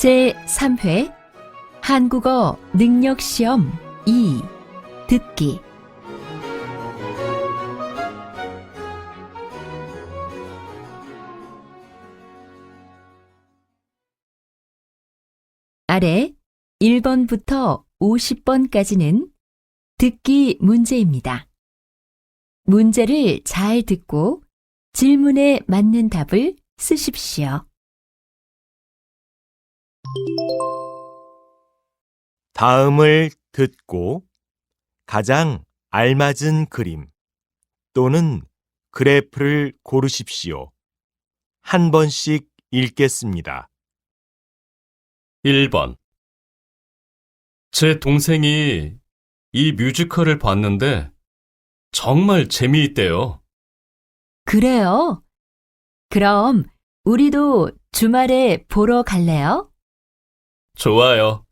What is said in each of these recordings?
제3회 한국어 능력시험 2 듣기 아래 1번부터 50번까지는 듣기 문제입니다. 문제를 잘 듣고 질문에 맞는 답을 쓰십시오. 다음을 듣고 가장 알맞은 그림 또는 그래프를 고르십시오. 한 번씩 읽겠습니다. 1번. 제 동생이 이 뮤지컬을 봤는데 정말 재미있대요. 그래요? 그럼 우리도 주말에 보러 갈래요? 좋아요.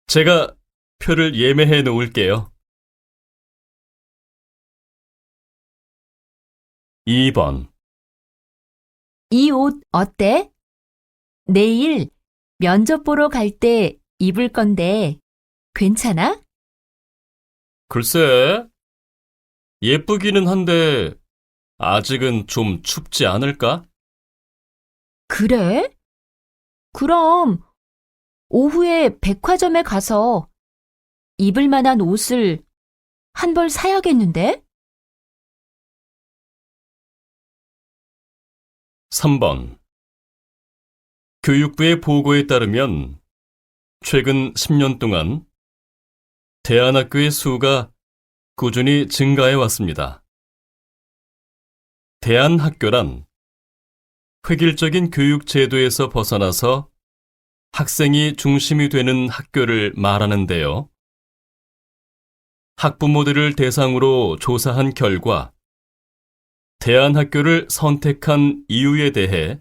제가 표를 예매해 놓을게요. 2번. 이 옷 어때? 내일 면접 보러 갈 때 입을 건데 괜찮아? 글쎄, 예쁘기는 한데 아직은 좀 춥지 않을까? 그래? 그럼 오후에 백화점에 가서 입을 만한 옷을 한 벌 사야겠는데? 3번. 교육부의 보고에 따르면 최근 10년 동안 대안학교의 수가 꾸준히 증가해 왔습니다. 대안학교란 획일적인 교육 제도에서 벗어나서 학생이 중심이 되는 학교를 말하는데요. 학부모들을 대상으로 조사한 결과 대안학교를 선택한 이유에 대해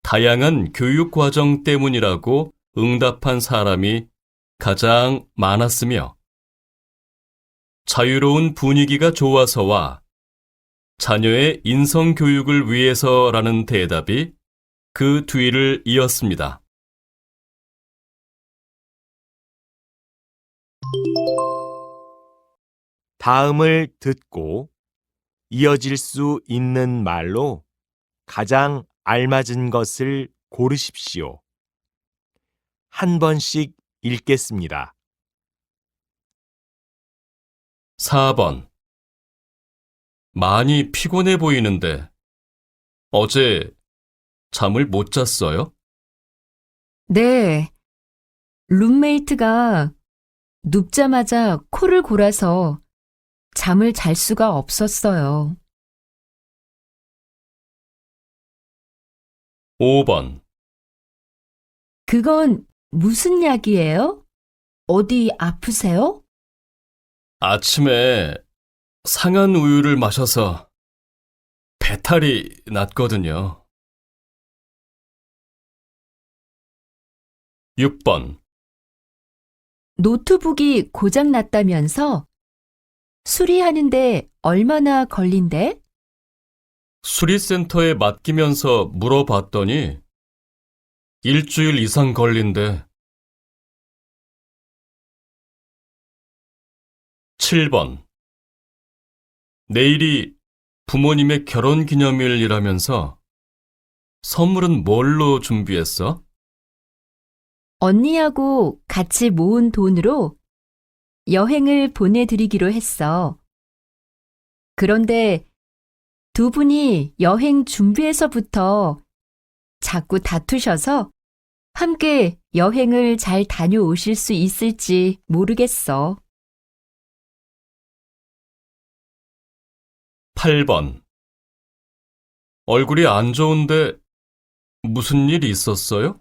다양한 교육 과정 때문이라고 응답한 사람이 가장 많았으며 자유로운 분위기가 좋아서와 자녀의 인성 교육을 위해서라는 대답이 그 뒤를 이었습니다. 다음을 듣고 이어질 수 있는 말로 가장 알맞은 것을 고르십시오. 한 번씩 읽겠습니다. 4번. 많이 피곤해 보이는데 어제 잠을 못 잤어요? 네. 룸메이트가 눕자마자 코를 골아서 잠을 잘 수가 없었어요. 5번. 그건 무슨 약이에요? 어디 아프세요? 아침에 상한 우유를 마셔서 배탈이 났거든요. 6번. 노트북이 고장 났다면서 수리하는데 얼마나 걸린대? 수리센터에 맡기면서 물어봤더니 일주일 이상 걸린대. 7번. 내일이 부모님의 결혼 기념일이라면서 선물은 뭘로 준비했어? 언니하고 같이 모은 돈으로 여행을 보내드리기로 했어. 그런데 두 분이 여행 준비에서부터 자꾸 다투셔서 함께 여행을 잘 다녀오실 수 있을지 모르겠어. 8번. 얼굴이 안 좋은데 무슨 일 있었어요?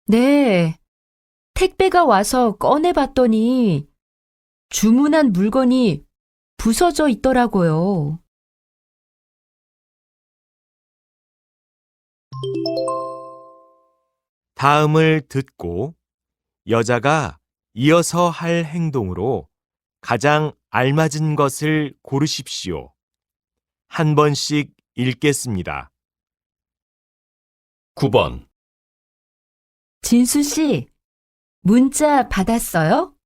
네, 택배가 와서 꺼내봤더니 주문한 물건이 부서져 있더라고요. 다음을 듣고 여자가 이어서 할 행동으로 가장 알맞은 것을 고르십시오. 한 번씩 읽겠습니다. 9번. 진수 씨, 문자 받았어요?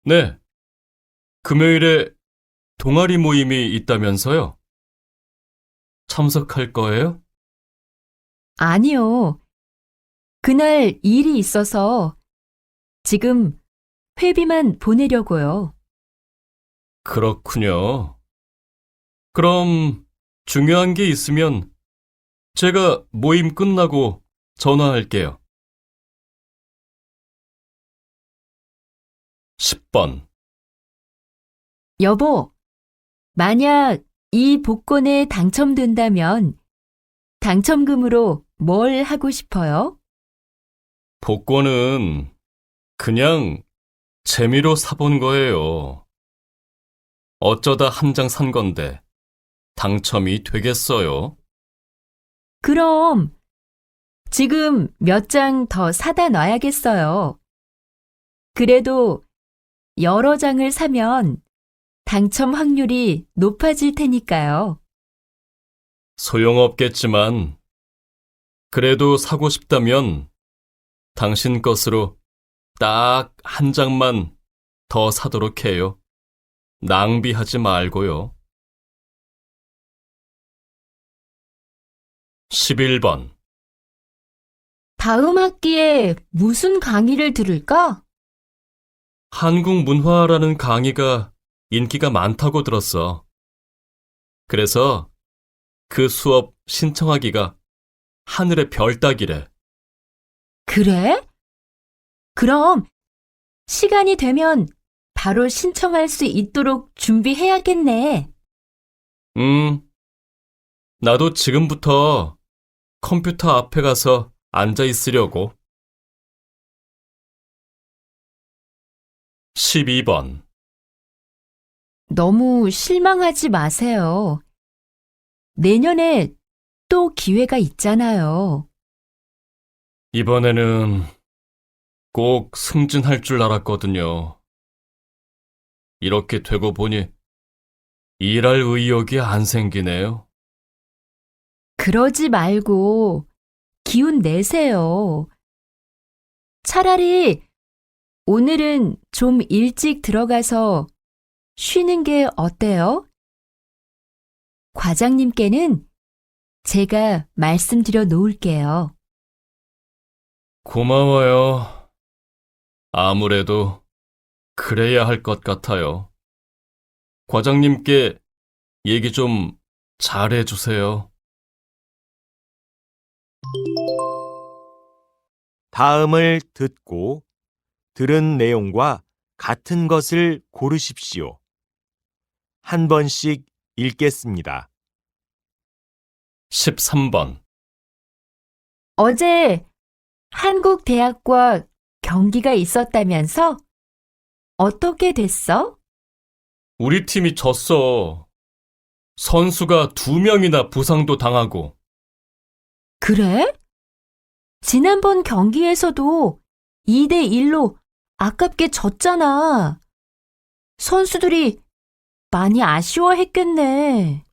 네. 금요일에 동아리 모임이 있다면서요? 참석할 거예요? 아니요. 그날 일이 있어서 지금 회비만 보내려고요. 그렇군요. 그럼 중요한 게 있으면 제가 모임 끝나고 전화할게요. 10번. 여보, 만약 이 복권에 당첨된다면 당첨금으로 뭘 하고 싶어요? 복권은 그냥 재미로 사본 거예요. 어쩌다 한 장 산 건데 당첨이 되겠어요? 그럼 지금 몇 장 더 사다 놔야겠어요. 그래도 여러 장을 사면 당첨 확률이 높아질 테니까요. 소용없겠지만 그래도 사고 싶다면 당신 것으로 딱 한 장만 더 사도록 해요. 낭비하지 말고요. 11번. 다음 학기에 무슨 강의를 들을까? 한국 문화라는 강의가 인기가 많다고 들었어. 그래서 그 수업 신청하기가 하늘의 별 따기래. 그래? 그럼 시간이 되면 바로 신청할 수 있도록 준비해야겠네. 나도 지금부터 컴퓨터 앞에 가서 앉아 있으려고. 12번. 너무 실망하지 마세요. 내년에 또 기회가 있잖아요. 이번에는 꼭 승진할 줄 알았거든요. 이렇게 되고 보니 일할 의욕이 안 생기네요. 그러지 말고 기운 내세요. 차라리 오늘은 좀 일찍 들어가서 쉬는 게 어때요? 과장님께는 제가 말씀드려 놓을게요. 고마워요. 아무래도 그래야 할 것 같아요. 과장님께 얘기 좀 잘해주세요. 다음을 듣고 들은 내용과 같은 것을 고르십시오. 한 번씩 읽겠습니다. 13번. 어제 한국대학과 경기가 있었다면서? 어떻게 됐어? 우리 팀이 졌어. 선수가 2명이나 부상도 당하고. 그래? 지난번 경기에서도 2대1로 아깝게 졌잖아. 선수들이 많이 아쉬워했겠네.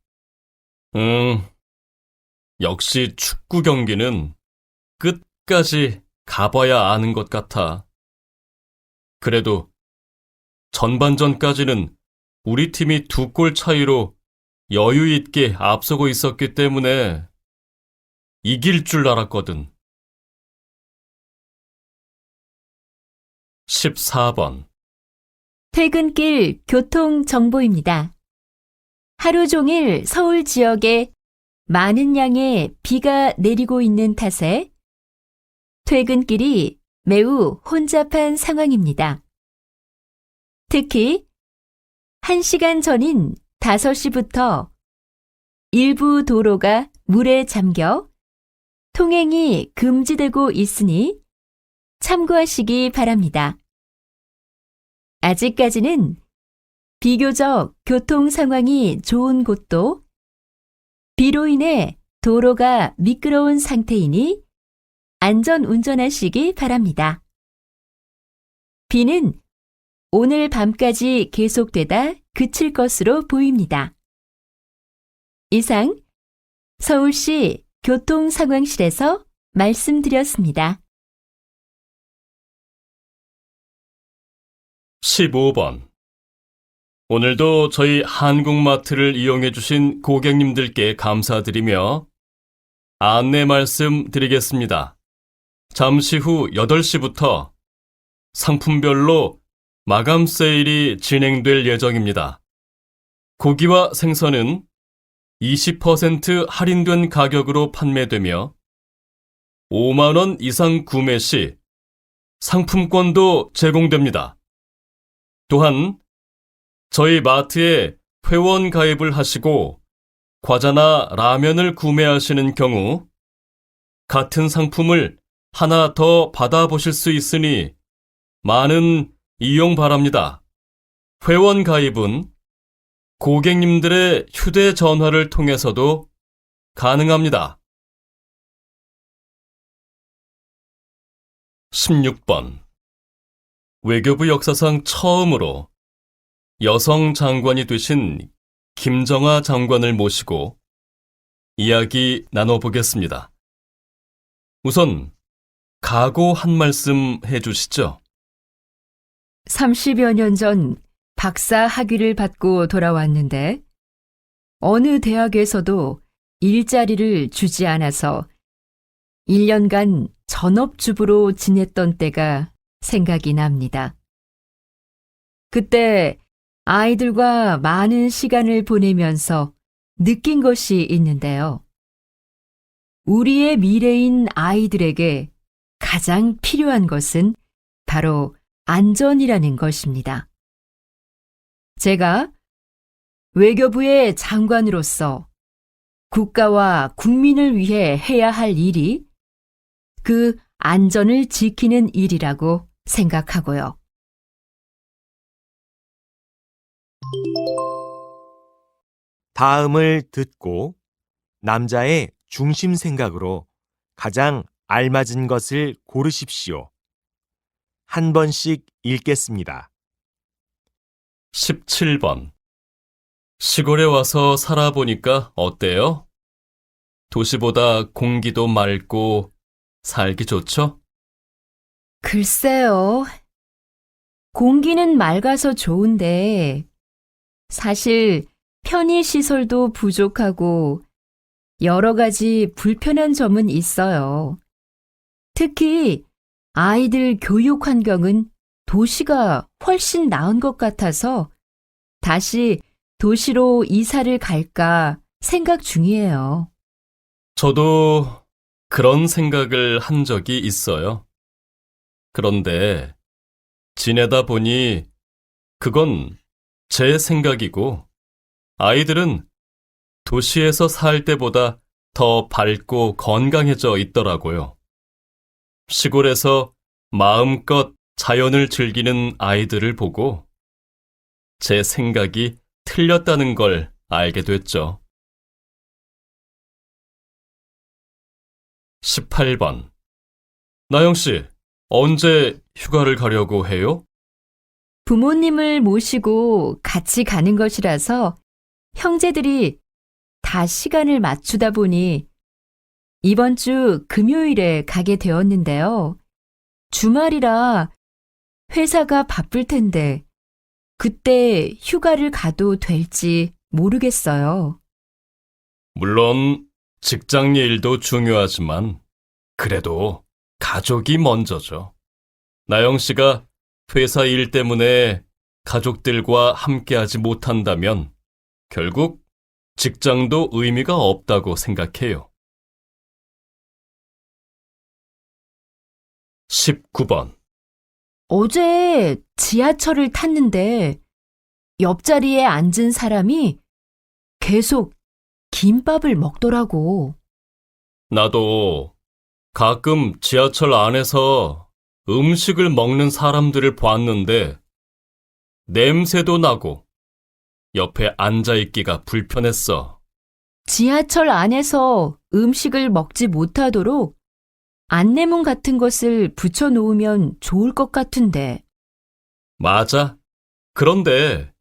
역시 축구 경기는 끝까지 가봐야 아는 것 같아. 그래도 전반전까지는 우리 팀이 2골 차이로 여유 있게 앞서고 있었기 때문에 이길 줄 알았거든. 14번. 퇴근길 교통 정보입니다. 하루 종일 서울 지역에 많은 양의 비가 내리고 있는 탓에 퇴근길이 매우 혼잡한 상황입니다. 특히 1시간 전인 5시부터 일부 도로가 물에 잠겨 통행이 금지되고 있으니 참고하시기 바랍니다. 아직까지는 비교적 교통 상황이 좋은 곳도 비로 인해 도로가 미끄러운 상태이니 안전 운전하시기 바랍니다. 비는 오늘 밤까지 계속되다 그칠 것으로 보입니다. 이상 서울시 교통상황실에서 말씀드렸습니다. 15번. 오늘도 저희 한국마트를 이용해 주신 고객님들께 감사드리며 안내 말씀 드리겠습니다. 잠시 후 8시부터 상품별로 마감 세일이 진행될 예정입니다. 고기와 생선은 20% 할인된 가격으로 판매되며 5만 원 이상 구매 시 상품권도 제공됩니다. 또한 저희 마트에 회원 가입을 하시고 과자나 라면을 구매하시는 경우 같은 상품을 하나 더 받아보실 수 있으니 많은 이용 바랍니다. 회원 가입은 고객님들의 휴대전화를 통해서도 가능합니다. 16번. 외교부 역사상 처음으로 여성 장관이 되신 김정아 장관을 모시고 이야기 나눠보겠습니다. 우선 각오 한 말씀 해주시죠. 30여 년 전 박사 학위를 받고 돌아왔는데 어느 대학에서도 일자리를 주지 않아서 1년간 전업주부로 지냈던 때가 생각이 납니다. 그때 아이들과 많은 시간을 보내면서 느낀 것이 있는데요. 우리의 미래인 아이들에게 가장 필요한 것은 바로 안전이라는 것입니다. 제가 외교부의 장관으로서 국가와 국민을 위해 해야 할 일이 그 안전을 지키는 일이라고 생각하고요. 다음을 듣고 남자의 중심 생각으로 가장 알맞은 것을 고르십시오. 한 번씩 읽겠습니다. 17번. 시골에 와서 살아보니까 어때요? 도시보다 공기도 맑고 살기 좋죠? 글쎄요. 공기는 맑아서 좋은데 사실 편의시설도 부족하고 여러 가지 불편한 점은 있어요. 특히 아이들 교육 환경은 도시가 훨씬 나은 것 같아서 다시 도시로 이사를 갈까 생각 중이에요. 저도 그런 생각을 한 적이 있어요. 그런데 지내다 보니 그건 제 생각이고 아이들은 도시에서 살 때보다 더 밝고 건강해져 있더라고요. 시골에서 마음껏 자연을 즐기는 아이들을 보고 제 생각이 틀렸다는 걸 알게 됐죠. 18번. 나영 씨, 언제 휴가를 가려고 해요? 부모님을 모시고 같이 가는 것이라서 형제들이 다 시간을 맞추다 보니 이번 주 금요일에 가게 되었는데요. 주말이라 회사가 바쁠 텐데 그때 휴가를 가도 될지 모르겠어요. 물론 직장 일도 중요하지만 그래도 가족이 먼저죠. 나영 씨가 회사 일 때문에 가족들과 함께하지 못한다면 결국 직장도 의미가 없다고 생각해요. 19번. 어제 지하철을 탔는데 옆자리에 앉은 사람이 계속 김밥을 먹더라고. 나도 가끔 지하철 안에서 음식을 먹는 사람들을 봤는데 냄새도 나고 옆에 앉아있기가 불편했어. 지하철 안에서 음식을 먹지 못하도록 안내문 같은 것을 붙여놓으면 좋을 것 같은데. 맞아. 그런데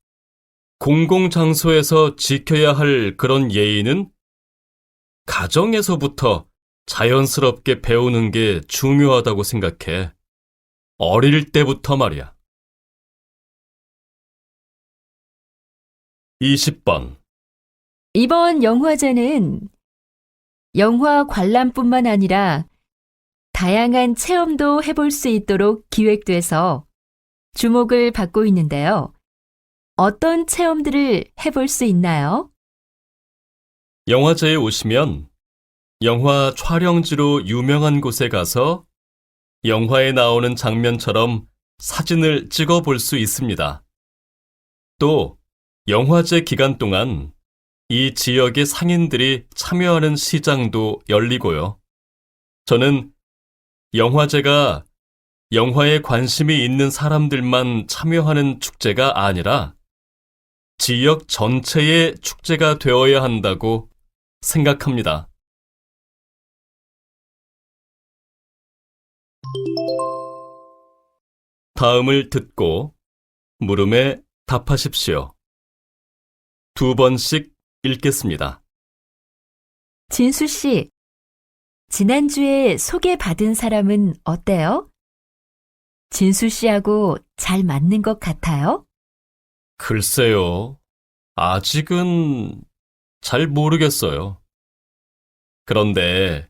공공장소에서 지켜야 할 그런 예의는 가정에서부터 자연스럽게 배우는 게 중요하다고 생각해. 어릴 때부터 말이야. 20번. 이번 영화제는 영화 관람뿐만 아니라 다양한 체험도 해볼 수 있도록 기획돼서 주목을 받고 있는데요. 어떤 체험들을 해볼 수 있나요? 영화제에 오시면 영화 촬영지로 유명한 곳에 가서 영화에 나오는 장면처럼 사진을 찍어 볼 수 있습니다. 또 영화제 기간 동안 이 지역의 상인들이 참여하는 시장도 열리고요. 저는 영화제가 영화에 관심이 있는 사람들만 참여하는 축제가 아니라 지역 전체의 축제가 되어야 한다고 생각합니다. 다음을 듣고 물음에 답하십시오. 2번씩 읽겠습니다. 진수 씨, 지난주에 소개받은 사람은 어때요? 진수 씨하고 잘 맞는 것 같아요? 글쎄요. 아직은 잘 모르겠어요. 그런데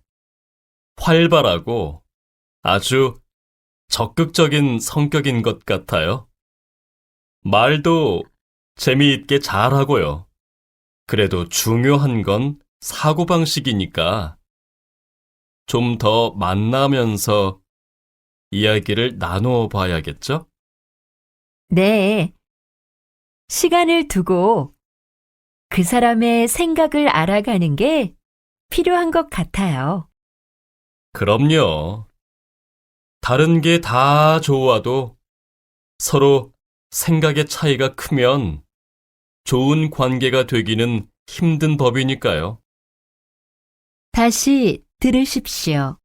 활발하고 아주 적극적인 성격인 것 같아요. 말도 재미있게 잘하고요. 그래도 중요한 건 사고방식이니까 좀 더 만나면서 이야기를 나누어 봐야겠죠? 네. 시간을 두고 그 사람의 생각을 알아가는 게 필요한 것 같아요. 그럼요. 다른 게 다 좋아도 서로 생각의 차이가 크면 좋은 관계가 되기는 힘든 법이니까요. 다시 들으십시오.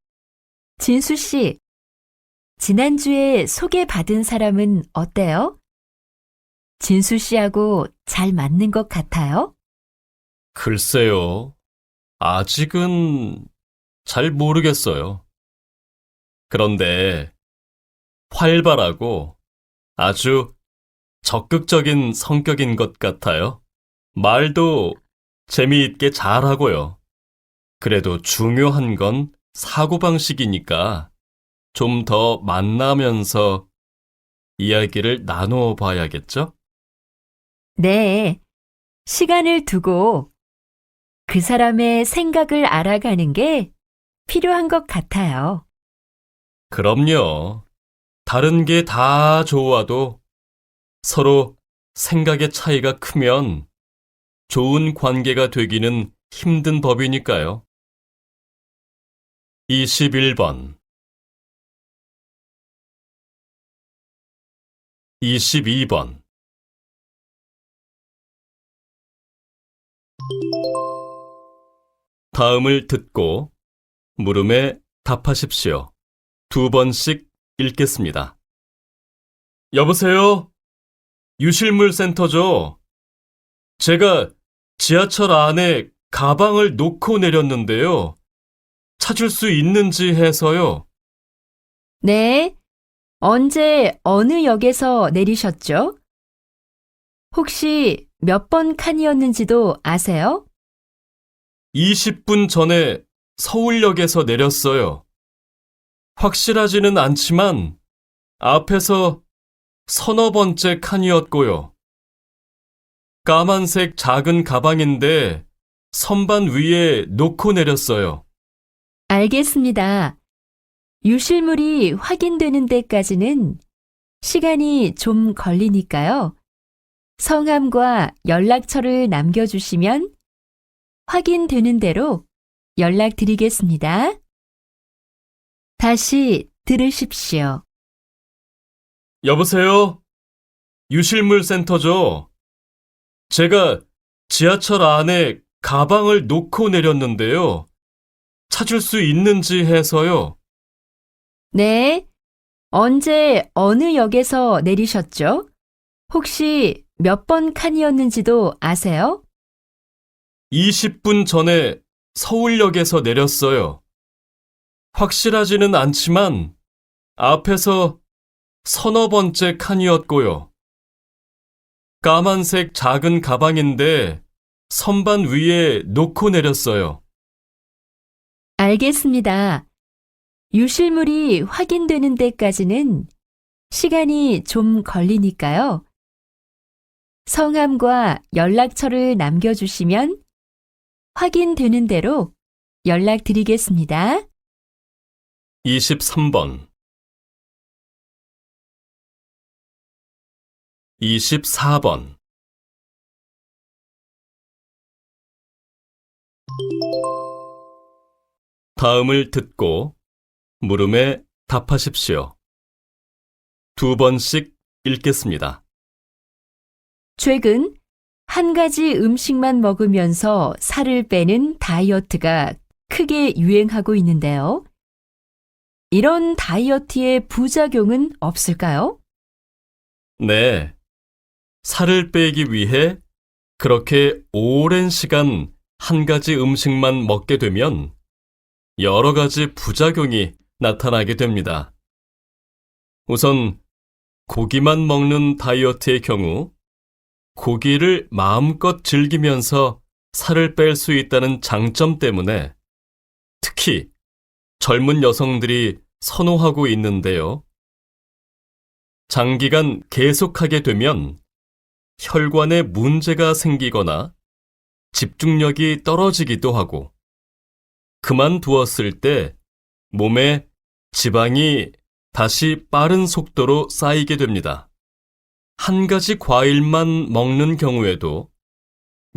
진수 씨, 지난주에 소개받은 사람은 어때요? 진수 씨하고 잘 맞는 것 같아요? 글쎄요. 아직은 잘 모르겠어요. 그런데 활발하고 아주 적극적인 성격인 것 같아요. 말도 재미있게 잘하고요. 그래도 중요한 건 사고방식이니까 좀 더 만나면서 이야기를 나누어 봐야겠죠? 네. 시간을 두고 그 사람의 생각을 알아가는 게 필요한 것 같아요. 그럼요. 다른 게 다 좋아도 서로 생각의 차이가 크면 좋은 관계가 되기는 힘든 법이니까요. 21번. 22번. 다음을 듣고 물음에 답하십시오. 2번씩 읽겠습니다. 여보세요? 유실물 센터죠? 제가 지하철 안에 가방을 놓고 내렸는데요. 찾을 수 있는지 해서요. 네. 언제 어느 역에서 내리셨죠? 혹시 몇 번 칸이었는지도 아세요? 20분 전에 서울역에서 내렸어요. 확실하지는 않지만 앞에서 서너 번째 칸이었고요. 까만색 작은 가방인데 선반 위에 놓고 내렸어요. 알겠습니다. 유실물이 확인되는 데까지는 시간이 좀 걸리니까요. 성함과 연락처를 남겨주시면 확인되는 대로 연락드리겠습니다. 다시 들으십시오. 여보세요? 유실물 센터죠? 제가 지하철 안에 가방을 놓고 내렸는데요. 찾을 수 있는지 해서요. 네. 언제 어느 역에서 내리셨죠? 혹시 몇 번 칸이었는지도 아세요? 20분 전에 서울역에서 내렸어요. 확실하지는 않지만 앞에서 서너 번째 칸이었고요. 까만색 작은 가방인데 선반 위에 놓고 내렸어요. 알겠습니다. 유실물이 확인되는 데까지는 시간이 좀 걸리니까요. 성함과 연락처를 남겨주시면 확인되는 대로 연락드리겠습니다. 23번 24번 다음을 듣고 물음에 답하십시오. 2번씩 읽겠습니다. 최근 한 가지 음식만 먹으면서 살을 빼는 다이어트가 크게 유행하고 있는데요. 이런 다이어트의 부작용은 없을까요? 네. 살을 빼기 위해 그렇게 오랜 시간 한 가지 음식만 먹게 되면 여러 가지 부작용이 나타나게 됩니다. 우선 고기만 먹는 다이어트의 경우 고기를 마음껏 즐기면서 살을 뺄 수 있다는 장점 때문에 특히 젊은 여성들이 선호하고 있는데요. 장기간 계속하게 되면 혈관에 문제가 생기거나 집중력이 떨어지기도 하고 그만두었을 때 몸에 지방이 다시 빠른 속도로 쌓이게 됩니다. 한 가지 과일만 먹는 경우에도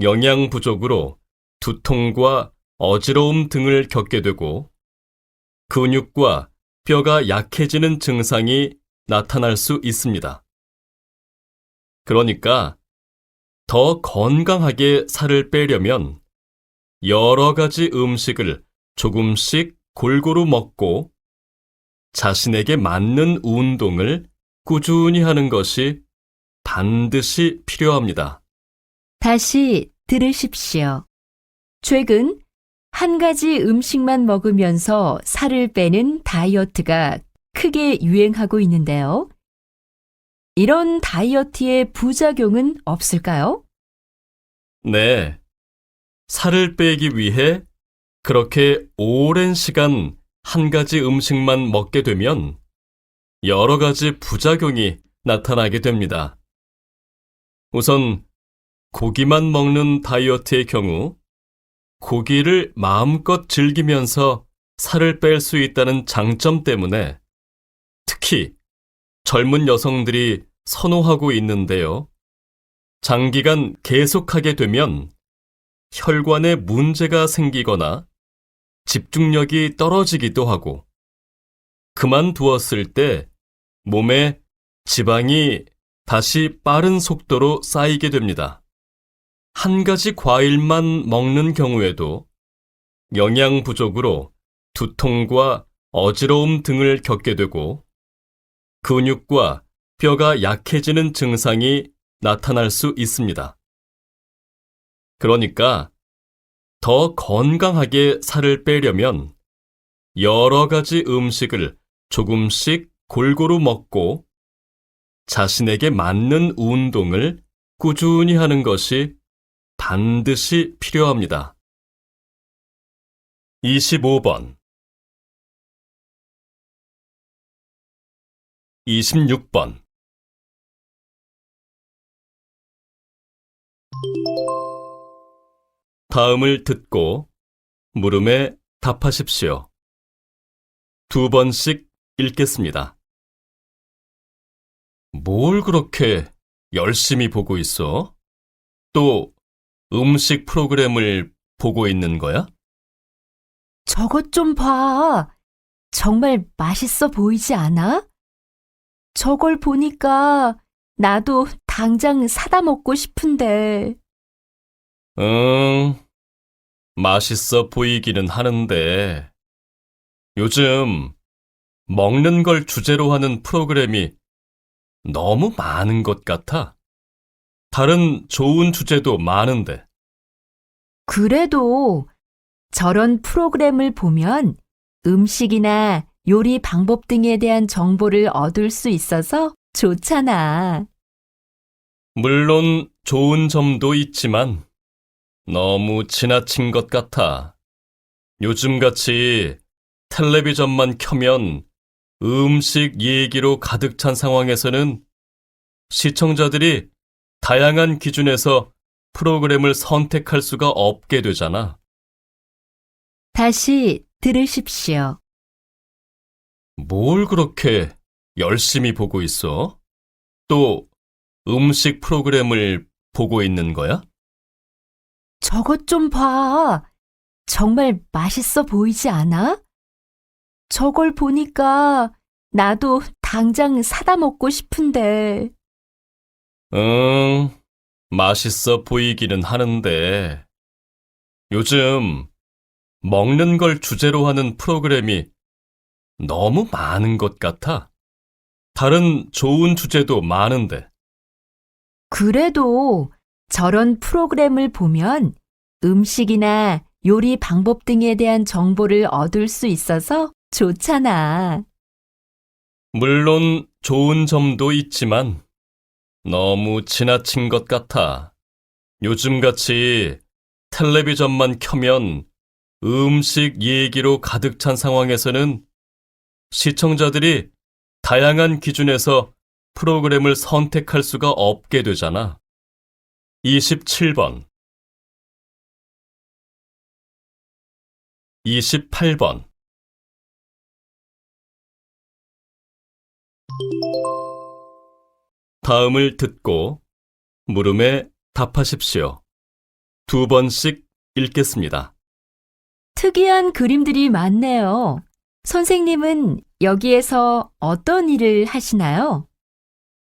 영양 부족으로 두통과 어지러움 등을 겪게 되고 근육과 뼈가 약해지는 증상이 나타날 수 있습니다. 그러니까 더 건강하게 살을 빼려면 여러 가지 음식을 조금씩 골고루 먹고 자신에게 맞는 운동을 꾸준히 하는 것이 반드시 필요합니다. 다시 들으십시오. 최근 한 가지 음식만 먹으면서 살을 빼는 다이어트가 크게 유행하고 있는데요. 이런 다이어트의 부작용은 없을까요? 네. 살을 빼기 위해 그렇게 오랜 시간 한 가지 음식만 먹게 되면 여러 가지 부작용이 나타나게 됩니다. 우선 고기만 먹는 다이어트의 경우 고기를 마음껏 즐기면서 살을 뺄 수 있다는 장점 때문에 특히 젊은 여성들이 선호하고 있는데요. 장기간 계속하게 되면 혈관에 문제가 생기거나 집중력이 떨어지기도 하고 그만두었을 때 몸에 지방이 다시 빠른 속도로 쌓이게 됩니다. 한 가지 과일만 먹는 경우에도 영양 부족으로 두통과 어지러움 등을 겪게 되고 근육과 뼈가 약해지는 증상이 나타날 수 있습니다. 그러니까 더 건강하게 살을 빼려면 여러 가지 음식을 조금씩 골고루 먹고 자신에게 맞는 운동을 꾸준히 하는 것이 반드시 필요합니다. 25번 26번 다음을 듣고 물음에 답하십시오. 2번씩 읽겠습니다. 뭘 그렇게 열심히 보고 있어? 또 음식 프로그램을 보고 있는 거야? 저것 좀 봐. 정말 맛있어 보이지 않아? 저걸 보니까 나도 당장 사다 먹고 싶은데. 맛있어 보이기는 하는데 요즘 먹는 걸 주제로 하는 프로그램이 너무 많은 것 같아. 다른 좋은 주제도 많은데. 그래도 저런 프로그램을 보면 음식이나 요리 방법 등에 대한 정보를 얻을 수 있어서 좋잖아. 물론 좋은 점도 있지만 너무 지나친 것 같아. 요즘같이 텔레비전만 켜면 음식 얘기로 가득 찬 상황에서는 시청자들이 다양한 기준에서 프로그램을 선택할 수가 없게 되잖아. 다시 들으십시오. 뭘 그렇게 열심히 보고 있어? 또 음식 프로그램을 보고 있는 거야? 저것 좀 봐. 정말 맛있어 보이지 않아? 저걸 보니까 나도 당장 사다 먹고 싶은데. 응, 맛있어 보이기는 하는데 요즘 먹는 걸 주제로 하는 프로그램이 너무 많은 것 같아. 다른 좋은 주제도 많은데. 그래도 저런 프로그램을 보면 음식이나 요리 방법 등에 대한 정보를 얻을 수 있어서 좋잖아. 물론 좋은 점도 있지만 너무 지나친 것 같아. 요즘같이 텔레비전만 켜면 음식 얘기로 가득 찬 상황에서는 시청자들이 다양한 기준에서 프로그램을 선택할 수가 없게 되잖아. 27번, 28번. 다음을 듣고 물음에 답하십시오. 2번씩 읽겠습니다. 특이한 그림들이 많네요. 선생님은 여기에서 어떤 일을 하시나요?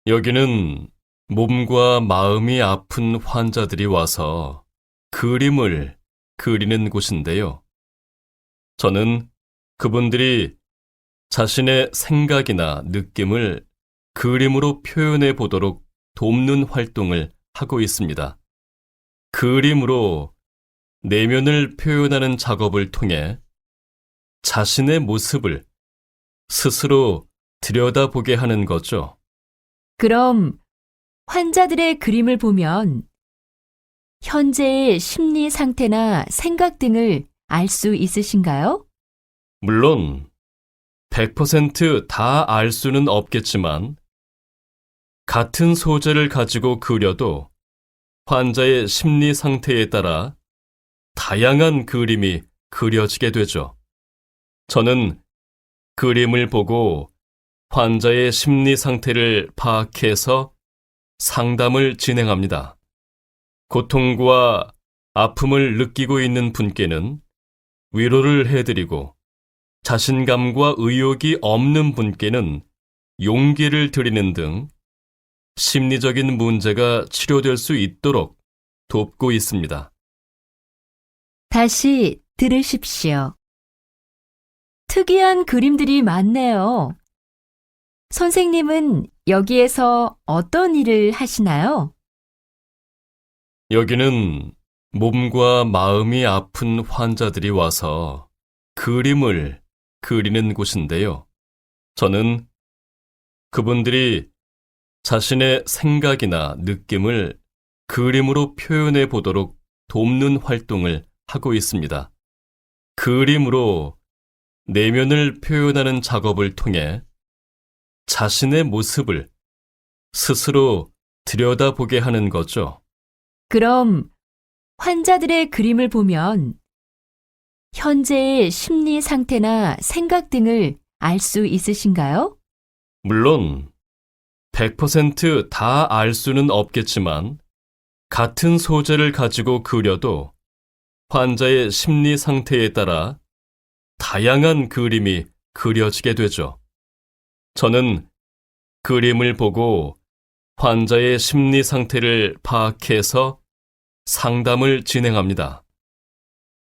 여기는 몸과 마음이 아픈 환자들이 와서 그림을 그리는 곳인데요. 저는 그분들이 자신의 생각이나 느낌을 그림으로 표현해 보도록 돕는 활동을 하고 있습니다. 그림으로 내면을 표현하는 작업을 통해 자신의 모습을 스스로 들여다보게 하는 거죠. 그럼 환자들의 그림을 보면 현재의 심리 상태나 생각 등을 알 수 있으신가요? 물론 100% 다 알 수는 없겠지만 같은 소재를 가지고 그려도 환자의 심리 상태에 따라 다양한 그림이 그려지게 되죠. 저는 그림을 보고 환자의 심리 상태를 파악해서 상담을 진행합니다. 고통과 아픔을 느끼고 있는 분께는 위로를 해드리고 자신감과 의욕이 없는 분께는 용기를 드리는 등 심리적인 문제가 치료될 수 있도록 돕고 있습니다. 다시 들으십시오. 특이한 그림들이 많네요. 선생님은 여기에서 어떤 일을 하시나요? 여기는 몸과 마음이 아픈 환자들이 와서 그림을 그리는 곳인데요. 저는 그분들이 자신의 생각이나 느낌을 그림으로 표현해 보도록 돕는 활동을 하고 있습니다. 그림으로 내면을 표현하는 작업을 통해 자신의 모습을 스스로 들여다보게 하는 거죠. 그럼 환자들의 그림을 보면 현재의 심리 상태나 생각 등을 알 수 있으신가요? 물론 100% 다 알 수는 없겠지만 같은 소재를 가지고 그려도 환자의 심리 상태에 따라 다양한 그림이 그려지게 되죠. 저는 그림을 보고 환자의 심리 상태를 파악해서 상담을 진행합니다.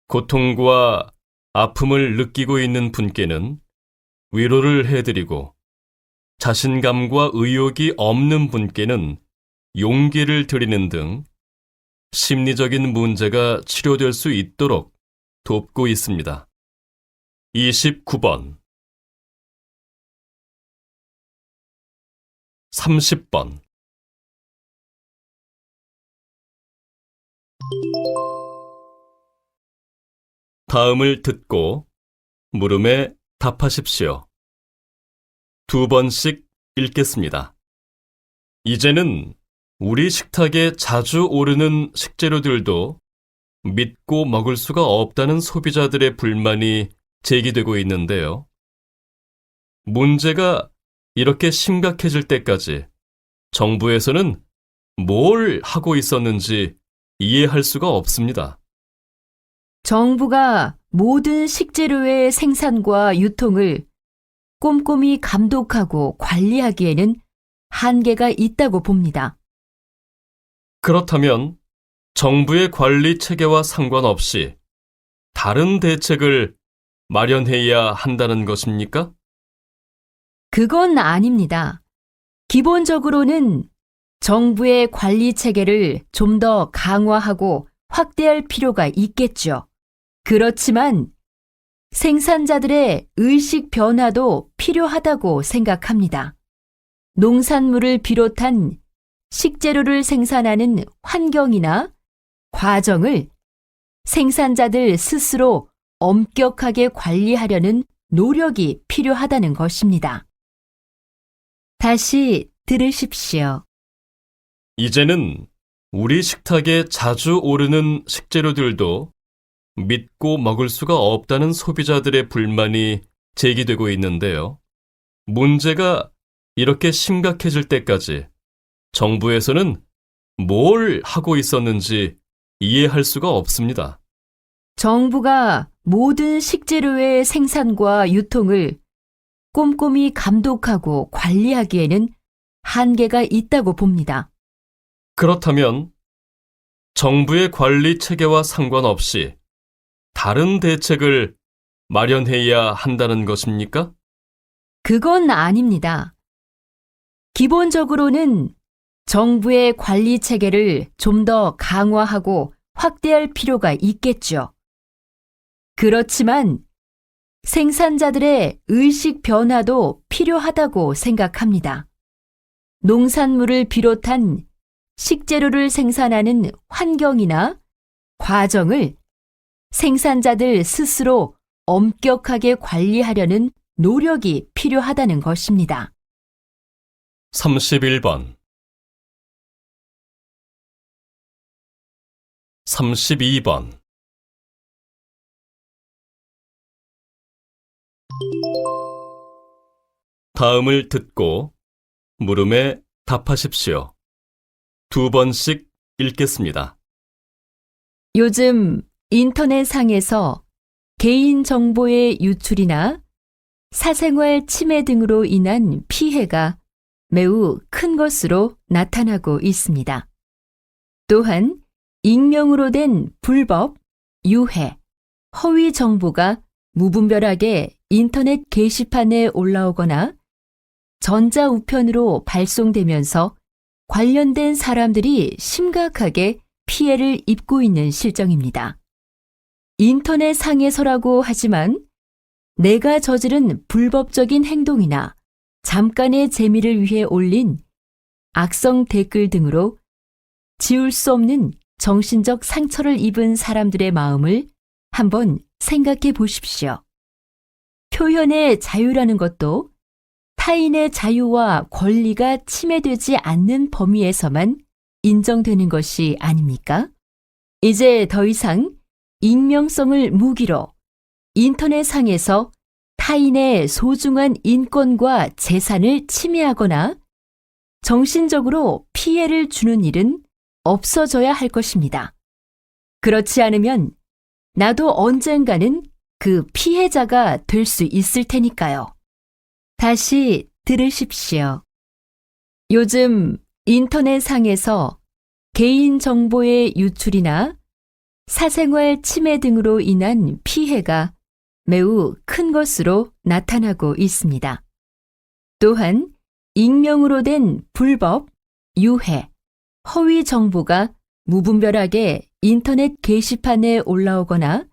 고통과 아픔을 느끼고 있는 분께는 위로를 해드리고 자신감과 의욕이 없는 분께는 용기를 드리는 등 심리적인 문제가 치료될 수 있도록 돕고 있습니다. 29번, 30번. 다음을 듣고 물음에 답하십시오. 2번씩 읽겠습니다. 이제는 우리 식탁에 자주 오르는 식재료들도 믿고 먹을 수가 없다는 소비자들의 불만이 제기되고 있는데요. 문제가 이렇게 심각해질 때까지 정부에서는 뭘 하고 있었는지 이해할 수가 없습니다. 정부가 모든 식재료의 생산과 유통을 꼼꼼히 감독하고 관리하기에는 한계가 있다고 봅니다. 그렇다면 정부의 관리 체계와 상관없이 다른 대책을 마련해야 한다는 것입니까? 그건 아닙니다. 기본적으로는 정부의 관리 체계를 좀 더 강화하고 확대할 필요가 있겠죠. 그렇지만 생산자들의 의식 변화도 필요하다고 생각합니다. 농산물을 비롯한 식재료를 생산하는 환경이나 과정을 생산자들 스스로 엄격하게 관리하려는 노력이 필요하다는 것입니다. 다시 들으십시오. 이제는 우리 식탁에 자주 오르는 식재료들도 믿고 먹을 수가 없다는 소비자들의 불만이 제기되고 있는데요. 문제가 이렇게 심각해질 때까지 정부에서는 뭘 하고 있었는지 이해할 수가 없습니다. 정부가 모든 식재료의 생산과 유통을 꼼꼼히 감독하고 관리하기에는 한계가 있다고 봅니다. 그렇다면 정부의 관리 체계와 상관없이 다른 대책을 마련해야 한다는 것입니까? 그건 아닙니다. 기본적으로는 정부의 관리 체계를 좀 더 강화하고 확대할 필요가 있겠죠. 그렇지만 생산자들의 의식 변화도 필요하다고 생각합니다. 농산물을 비롯한 식재료를 생산하는 환경이나 과정을 생산자들 스스로 엄격하게 관리하려는 노력이 필요하다는 것입니다. 31번 32번 다음을 듣고 물음에 답하십시오. 2번씩 읽겠습니다. 요즘 인터넷상에서 개인정보의 유출이나 사생활 침해 등으로 인한 피해가 매우 큰 것으로 나타나고 있습니다. 또한 익명으로 된 불법, 유해, 허위 정보가 무분별하게 인터넷 게시판에 올라오거나 전자우편으로 발송되면서 관련된 사람들이 심각하게 피해를 입고 있는 실정입니다. 인터넷 상에서라고 하지만 내가 저지른 불법적인 행동이나 잠깐의 재미를 위해 올린 악성 댓글 등으로 지울 수 없는 정신적 상처를 입은 사람들의 마음을 한번 생각해 보십시오. 표현의 자유라는 것도 타인의 자유와 권리가 침해되지 않는 범위에서만 인정되는 것이 아닙니까? 이제 더 이상 익명성을 무기로 인터넷상에서 타인의 소중한 인권과 재산을 침해하거나 정신적으로 피해를 주는 일은 없어져야 할 것입니다. 그렇지 않으면 나도 언젠가는 그 피해자가 될 수 있을 테니까요. 다시 들으십시오. 요즘 인터넷상에서 개인정보의 유출이나 사생활 침해 등으로 인한 피해가 매우 큰 것으로 나타나고 있습니다. 또한 익명으로 된 불법, 유해, 허위 정보가 무분별하게 인터넷 게시판에 올라오거나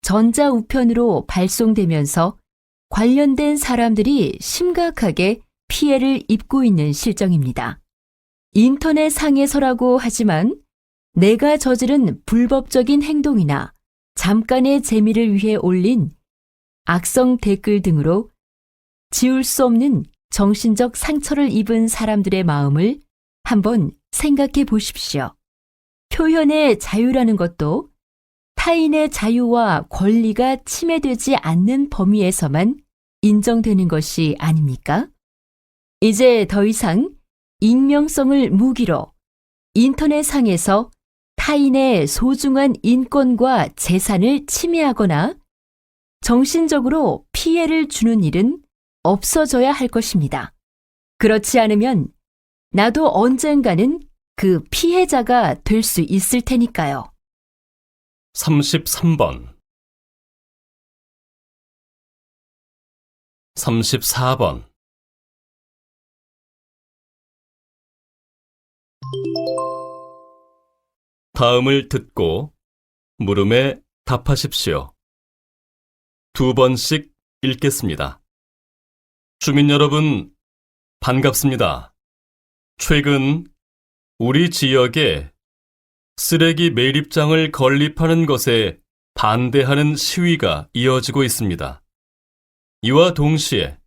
전자우편으로 발송되면서 관련된 사람들이 심각하게 피해를 입고 있는 실정입니다. 인터넷 상에서라고 하지만 내가 저지른 불법적인 행동이나 잠깐의 재미를 위해 올린 악성 댓글 등으로 지울 수 없는 정신적 상처를 입은 사람들의 마음을 한번 생각해 보십시오. 표현의 자유라는 것도 타인의 자유와 권리가 침해되지 않는 범위에서만 인정되는 것이 아닙니까? 이제 더 이상 익명성을 무기로 인터넷상에서 타인의 소중한 인권과 재산을 침해하거나 정신적으로 피해를 주는 일은 없어져야 할 것입니다. 그렇지 않으면 나도 언젠가는 그 피해자가 될 수 있을 테니까요. 33번 34번 다음을 듣고 물음에 답하십시오. 2번씩 읽겠습니다. 주민 여러분, 반갑습니다. 최근 우리 지역에 쓰레기 매립장을 건립하는 것에 반대하는 시위가 이어지고 있습니다. 이와 동시에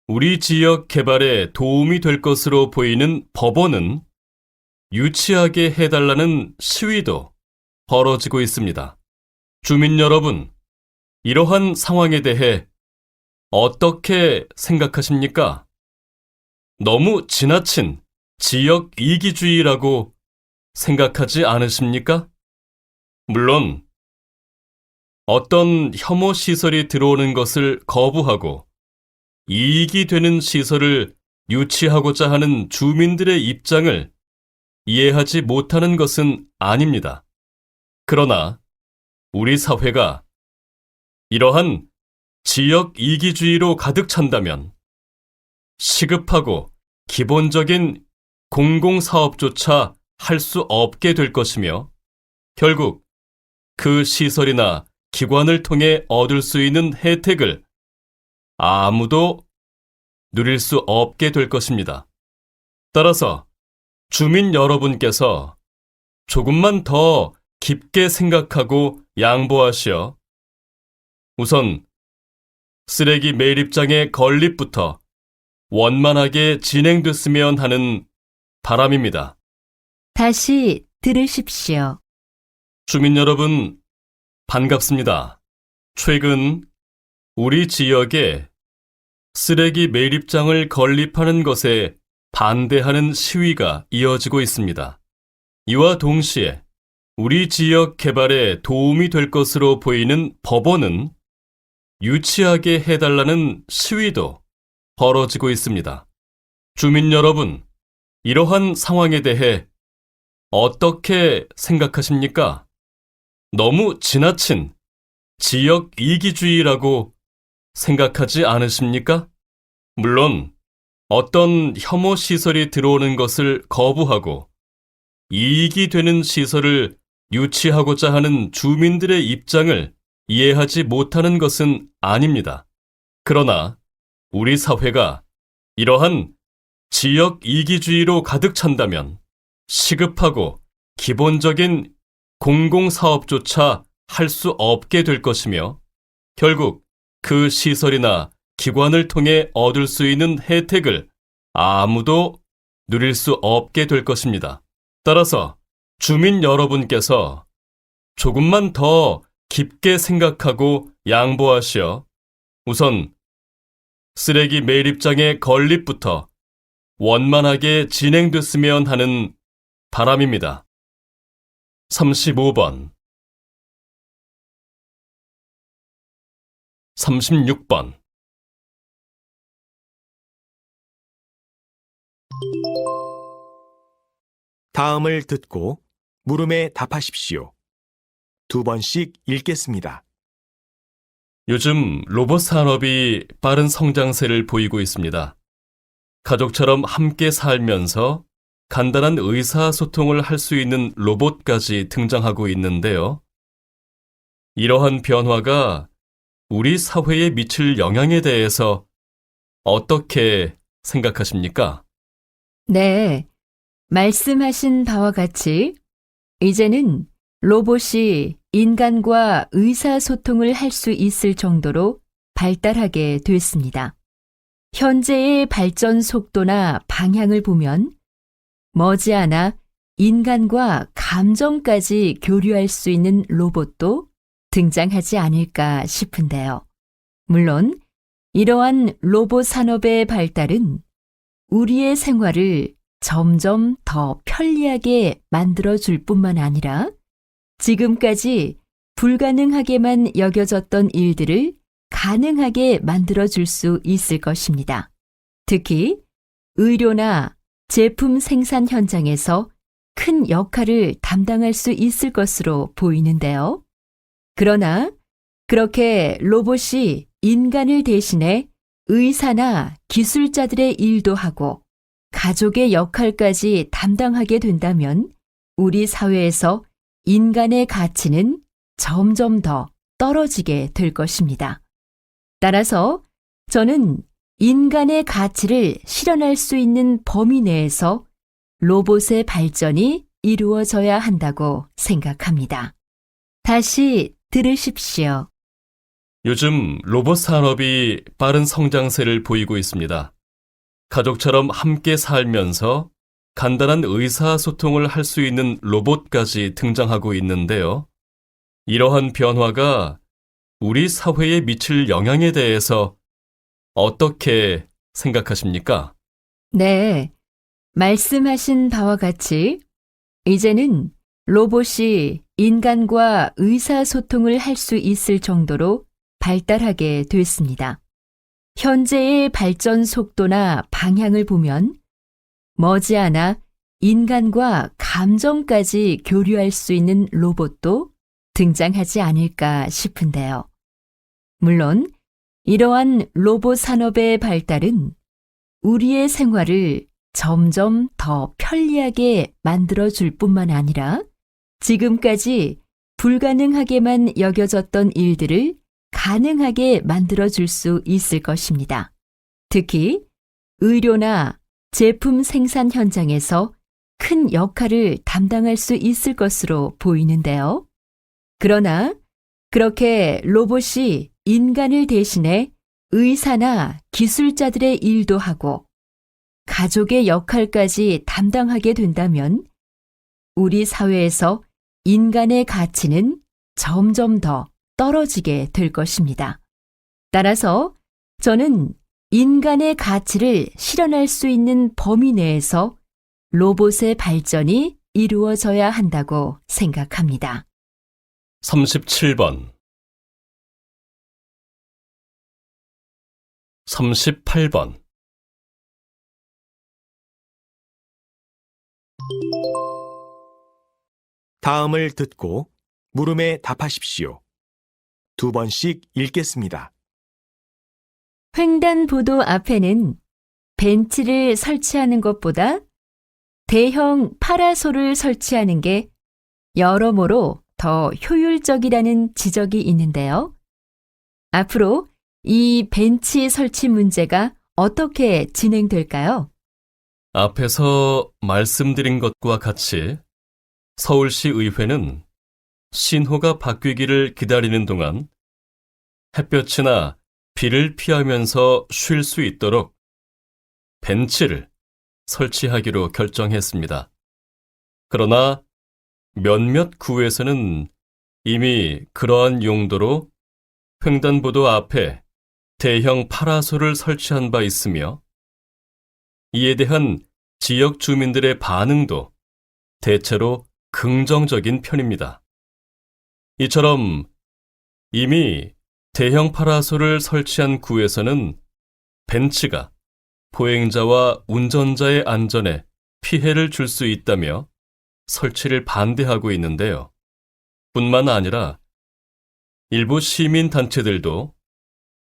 우리 지역 개발에 도움이 될 것으로 보이는 법원은 유치하게 해달라는 시위도 벌어지고 있습니다. 주민 여러분, 이러한 상황에 대해 어떻게 생각하십니까? 너무 지나친 지역 이기주의라고 생각하지 않으십니까? 물론 어떤 혐오 시설이 들어오는 것을 거부하고 이익이 되는 시설을 유치하고자 하는 주민들의 입장을 이해하지 못하는 것은 아닙니다. 그러나 우리 사회가 이러한 지역 이기주의로 가득 찬다면 시급하고 기본적인 공공사업조차 할 수 없게 될 것이며 결국 그 시설이나 기관을 통해 얻을 수 있는 혜택을 아무도 누릴 수 없게 될 것입니다. 따라서 주민 여러분께서 조금만 더 깊게 생각하고 양보하시어 우선 쓰레기 매립장의 건립부터 원만하게 진행됐으면 하는 바람입니다. 다시 들으십시오. 주민 여러분, 반갑습니다. 최근 우리 지역에 쓰레기 매립장을 건립하는 것에 반대하는 시위가 이어지고 있습니다. 이와 동시에 우리 지역 개발에 도움이 될 것으로 보이는 법원은 유치하게 해달라는 시위도 벌어지고 있습니다. 주민 여러분, 이러한 상황에 대해 어떻게 생각하십니까? 너무 지나친 지역 이기주의라고 생각하지 않으십니까? 물론 어떤 혐오 시설이 들어오는 것을 거부하고 이익이 되는 시설을 유치하고자 하는 주민들의 입장을 이해하지 못하는 것은 아닙니다. 그러나 우리 사회가 이러한 지역 이기주의로 가득 찬다면 시급하고 기본적인 공공사업조차 할 수 없게 될 것이며 결국 그 시설이나 기관을 통해 얻을 수 있는 혜택을 아무도 누릴 수 없게 될 것입니다. 따라서 주민 여러분께서 조금만 더 깊게 생각하고 양보하시어 우선 쓰레기 매립장의 건립부터 원만하게 진행됐으면 하는 바람입니다. 35번 36번 다음을 듣고 물음에 답하십시오. 2번씩 읽겠습니다. 요즘 로봇 산업이 빠른 성장세를 보이고 있습니다. 가족처럼 함께 살면서 간단한 의사소통을 할 수 있는 로봇까지 등장하고 있는데요. 이러한 변화가 우리 사회에 미칠 영향에 대해서 어떻게 생각하십니까? 네, 말씀하신 바와 같이 이제는 로봇이 인간과 의사소통을 할 수 있을 정도로 발달하게 됐습니다. 현재의 발전 속도나 방향을 보면 머지않아 인간과 감정까지 교류할 수 있는 로봇도 등장하지 않을까 싶은데요. 물론 이러한 로봇 산업의 발달은 우리의 생활을 점점 더 편리하게 만들어줄 뿐만 아니라 지금까지 불가능하게만 여겨졌던 일들을 가능하게 만들어줄 수 있을 것입니다. 특히 의료나 제품 생산 현장에서 큰 역할을 담당할 수 있을 것으로 보이는데요. 그러나 그렇게 로봇이 인간을 대신해 의사나 기술자들의 일도 하고 가족의 역할까지 담당하게 된다면 우리 사회에서 인간의 가치는 점점 더 떨어지게 될 것입니다. 따라서 저는 인간의 가치를 실현할 수 있는 범위 내에서 로봇의 발전이 이루어져야 한다고 생각합니다. 다시 들으십시오. 요즘 로봇 산업이 빠른 성장세를 보이고 있습니다. 가족처럼 함께 살면서 간단한 의사소통을 할 수 있는 로봇까지 등장하고 있는데요. 이러한 변화가 우리 사회에 미칠 영향에 대해서 어떻게 생각하십니까? 네, 말씀하신 바와 같이 이제는 로봇이 인간과 의사소통을 할 수 있을 정도로 발달하게 됐습니다. 현재의 발전 속도나 방향을 보면 머지않아 인간과 감정까지 교류할 수 있는 로봇도 등장하지 않을까 싶은데요. 물론 이러한 로봇 산업의 발달은 우리의 생활을 점점 더 편리하게 만들어줄 뿐만 아니라 지금까지 불가능하게만 여겨졌던 일들을 가능하게 만들어줄 수 있을 것입니다. 특히 의료나 제품 생산 현장에서 큰 역할을 담당할 수 있을 것으로 보이는데요. 그러나 그렇게 로봇이 인간을 대신해 의사나 기술자들의 일도 하고 가족의 역할까지 담당하게 된다면 우리 사회에서 인간의 가치는 점점 더 떨어지게 될 것입니다. 따라서 저는 인간의 가치를 실현할 수 있는 범위 내에서 로봇의 발전이 이루어져야 한다고 생각합니다. 37번 38번 다음을 듣고 물음에 답하십시오. 2번씩 읽겠습니다. 횡단보도 앞에는 벤치를 설치하는 것보다 대형 파라솔을 설치하는 게 여러모로 더 효율적이라는 지적이 있는데요. 앞으로 이 벤치 설치 문제가 어떻게 진행될까요? 앞에서 말씀드린 것과 같이 서울시 의회는 신호가 바뀌기를 기다리는 동안 햇볕이나 비를 피하면서 쉴 수 있도록 벤치를 설치하기로 결정했습니다. 그러나 몇몇 구에서는 이미 그러한 용도로 횡단보도 앞에 대형 파라솔을 설치한 바 있으며 이에 대한 지역 주민들의 반응도 대체로 긍정적인 편입니다. 이처럼 이미 대형 파라솔을 설치한 구에서는 벤치가 보행자와 운전자의 안전에 피해를 줄 수 있다며 설치를 반대하고 있는데요. 뿐만 아니라 일부 시민단체들도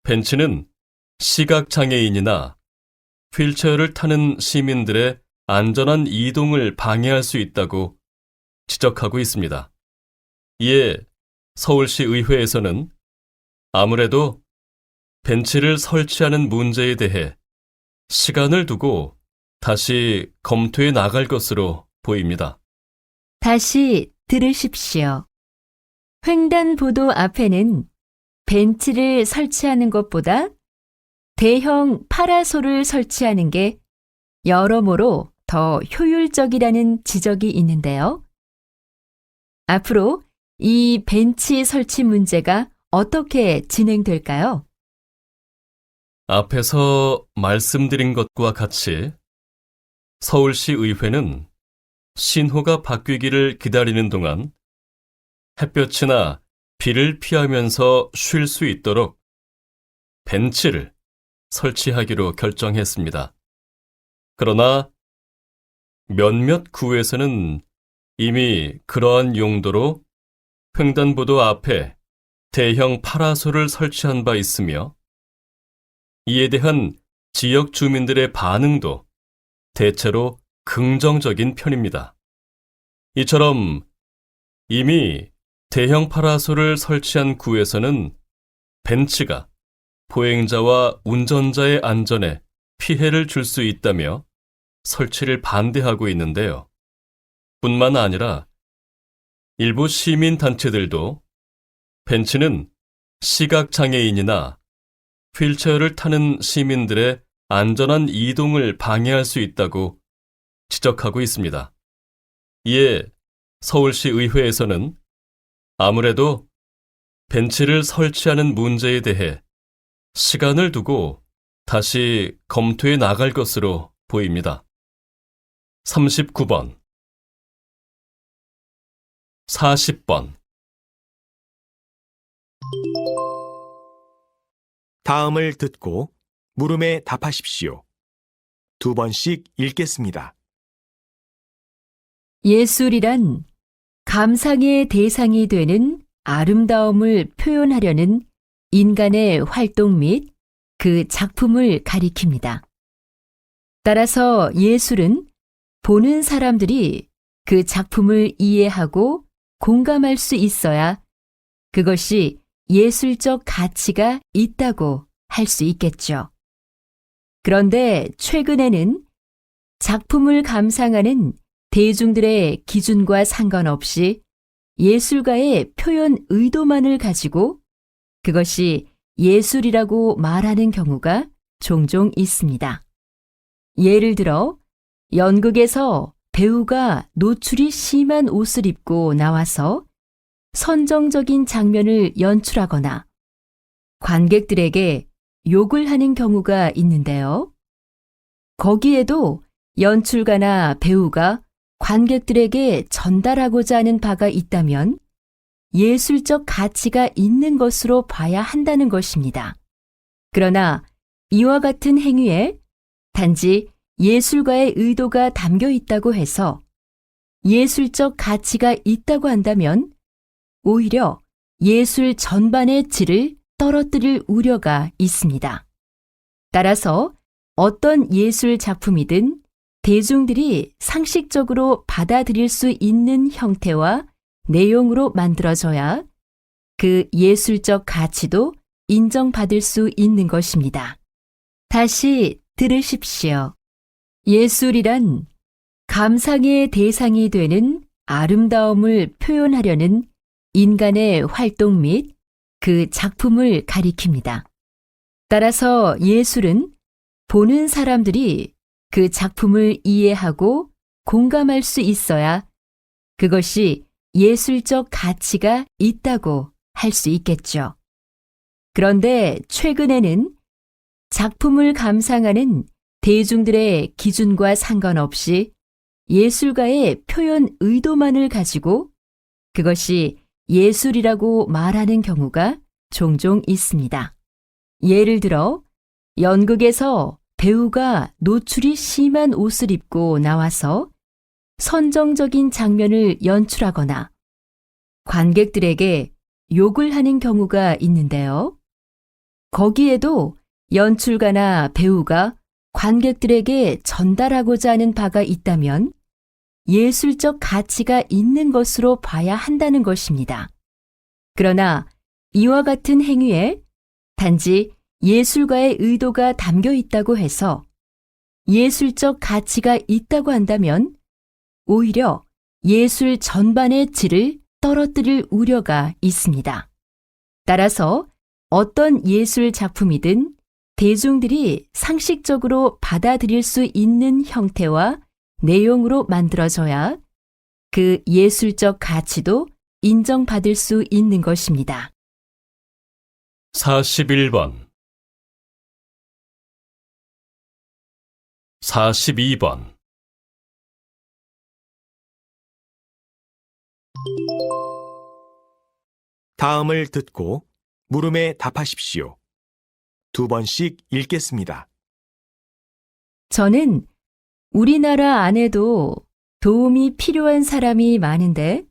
벤치는 시각장애인이나 휠체어를 타는 시민들의 안전한 이동을 방해할 수 있다고 지적하고 있습니다. 이에 서울시 의회에서는 아무래도 벤치를 설치하는 문제에 대해 시간을 두고 다시 검토해 나갈 것으로 보입니다. 다시 들으십시오. 횡단보도 앞에는 벤치를 설치하는 것보다 대형 파라솔을 설치하는 게 여러모로 더 효율적이라는 지적이 있는데요. 앞으로 이 벤치 설치 문제가 어떻게 진행될까요? 앞에서 말씀드린 것과 같이 서울시 의회는 신호가 바뀌기를 기다리는 동안 햇볕이나 비를 피하면서 쉴 수 있도록 벤치를 설치하기로 결정했습니다. 그러나 몇몇 구에서는 이미 그러한 용도로 횡단보도 앞에 대형 파라솔을 설치한 바 있으며 이에 대한 지역 주민들의 반응도 대체로 긍정적인 편입니다. 이처럼 이미 대형 파라솔을 설치한 구에서는 벤치가 보행자와 운전자의 안전에 피해를 줄 수 있다며 설치를 반대하고 있는데요. 뿐만 아니라 일부 시민단체들도 벤치는 시각장애인이나 휠체어를 타는 시민들의 안전한 이동을 방해할 수 있다고 지적하고 있습니다. 이에 서울시 의회에서는 아무래도 벤치를 설치하는 문제에 대해 시간을 두고 다시 검토해 나갈 것으로 보입니다. 39번 40번 다음을 듣고 물음에 답하십시오. 2번씩 읽겠습니다. 예술이란 감상의 대상이 되는 아름다움을 표현하려는 인간의 활동 및 그 작품을 가리킵니다. 따라서 예술은 보는 사람들이 그 작품을 이해하고 공감할 수 있어야 그것이 예술적 가치가 있다고 할 수 있겠죠. 그런데 최근에는 작품을 감상하는 대중들의 기준과 상관없이 예술가의 표현 의도만을 가지고 그것이 예술이라고 말하는 경우가 종종 있습니다. 예를 들어 연극에서 배우가 노출이 심한 옷을 입고 나와서 선정적인 장면을 연출하거나 관객들에게 욕을 하는 경우가 있는데요. 거기에도 연출가나 배우가 관객들에게 전달하고자 하는 바가 있다면 예술적 가치가 있는 것으로 봐야 한다는 것입니다. 그러나 이와 같은 행위에 단지 예술가의 의도가 담겨 있다고 해서 예술적 가치가 있다고 한다면 오히려 예술 전반의 질을 떨어뜨릴 우려가 있습니다. 따라서 어떤 예술 작품이든 대중들이 상식적으로 받아들일 수 있는 형태와 내용으로 만들어져야 그 예술적 가치도 인정받을 수 있는 것입니다. 다시 들으십시오. 예술이란 감상의 대상이 되는 아름다움을 표현하려는 인간의 활동 및 그 작품을 가리킵니다. 따라서 예술은 보는 사람들이 그 작품을 이해하고 공감할 수 있어야 그것이 예술적 가치가 있다고 할 수 있겠죠. 그런데 최근에는 작품을 감상하는 대중들의 기준과 상관없이 예술가의 표현 의도만을 가지고 그것이 예술이라고 말하는 경우가 종종 있습니다. 예를 들어 연극에서 배우가 노출이 심한 옷을 입고 나와서 선정적인 장면을 연출하거나 관객들에게 욕을 하는 경우가 있는데요. 거기에도 연출가나 배우가 관객들에게 전달하고자 하는 바가 있다면 예술적 가치가 있는 것으로 봐야 한다는 것입니다. 그러나 이와 같은 행위에 단지 예술가의 의도가 담겨 있다고 해서 예술적 가치가 있다고 한다면 오히려 예술 전반의 질을 떨어뜨릴 우려가 있습니다. 따라서 어떤 예술 작품이든 대중들이 상식적으로 받아들일 수 있는 형태와 내용으로 만들어져야 그 예술적 가치도 인정받을 수 있는 것입니다. 41번 42번 다음을 듣고 물음에 답하십시오. 2번씩 읽겠습니다. 저는 우리나라 안에도 도움이 필요한 사람이 많은데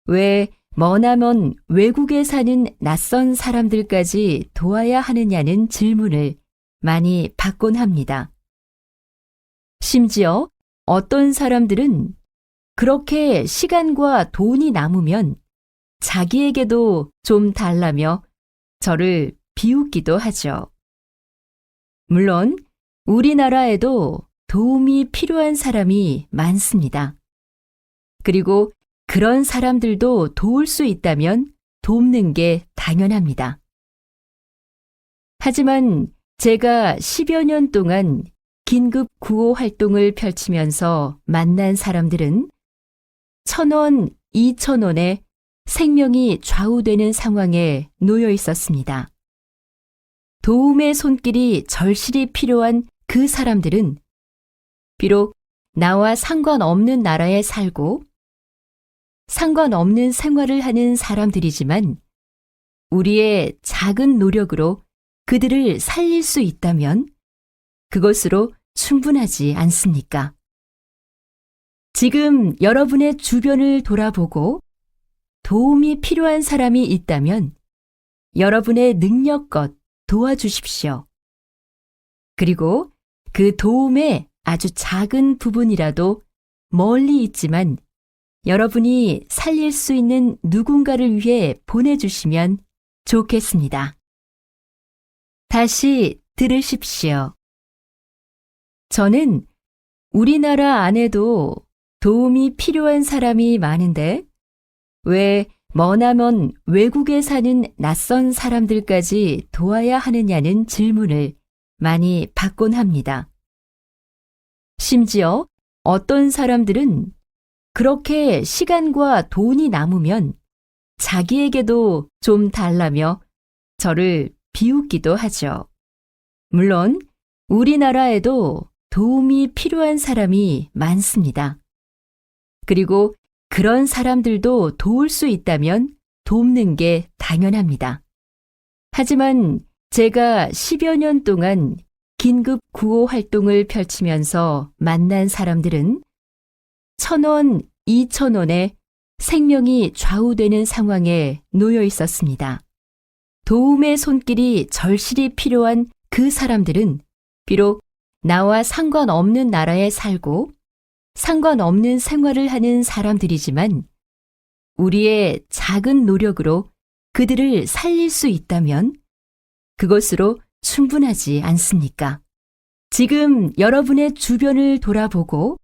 왜 머나먼 외국에 사는 낯선 사람들까지 도와야 하느냐는 질문을 많이 받곤 합니다. 심지어 어떤 사람들은 그렇게 시간과 돈이 남으면 자기에게도 좀 달라며 저를 비웃기도 하죠. 물론 우리나라에도 도움이 필요한 사람이 많습니다. 그리고 그런 사람들도 도울 수 있다면 돕는 게 당연합니다. 하지만 제가 10여 년 동안 긴급 구호 활동을 펼치면서 만난 사람들은 1,000원, 2,000원에 생명이 좌우되는 상황에 놓여 있었습니다. 도움의 손길이 절실히 필요한 그 사람들은 비록 나와 상관없는 나라에 살고 상관없는 생활을 하는 사람들이지만 우리의 작은 노력으로 그들을 살릴 수 있다면 그것으로 충분하지 않습니까? 지금 여러분의 주변을 돌아보고 도움이 필요한 사람이 있다면 여러분의 능력껏 도와주십시오. 그리고 그 도움의 아주 작은 부분이라도 멀리 있지만 여러분이 살릴 수 있는 누군가를 위해 보내주시면 좋겠습니다. 다시 들으십시오. 저는 우리나라 안에도 도움이 필요한 사람이 많은데 왜 머나먼 외국에 사는 낯선 사람들까지 도와야 하느냐는 질문을 많이 받곤 합니다. 심지어 어떤 사람들은 그렇게 시간과 돈이 남으면 자기에게도 좀 달라며 저를 비웃기도 하죠. 물론 우리나라에도 도움이 필요한 사람이 많습니다. 그리고 그런 사람들도 도울 수 있다면 돕는 게 당연합니다. 하지만 제가 10여 년 동안 긴급 구호 활동을 펼치면서 만난 사람들은 1,000원, 2,000원에 생명이 좌우되는 상황에 놓여 있었습니다. 도움의 손길이 절실히 필요한 그 사람들은 비록 나와 상관없는 나라에 살고 상관없는 생활을 하는 사람들이지만 우리의 작은 노력으로 그들을 살릴 수 있다면 그것으로 충분하지 않습니까? 지금 여러분의 주변을 돌아보고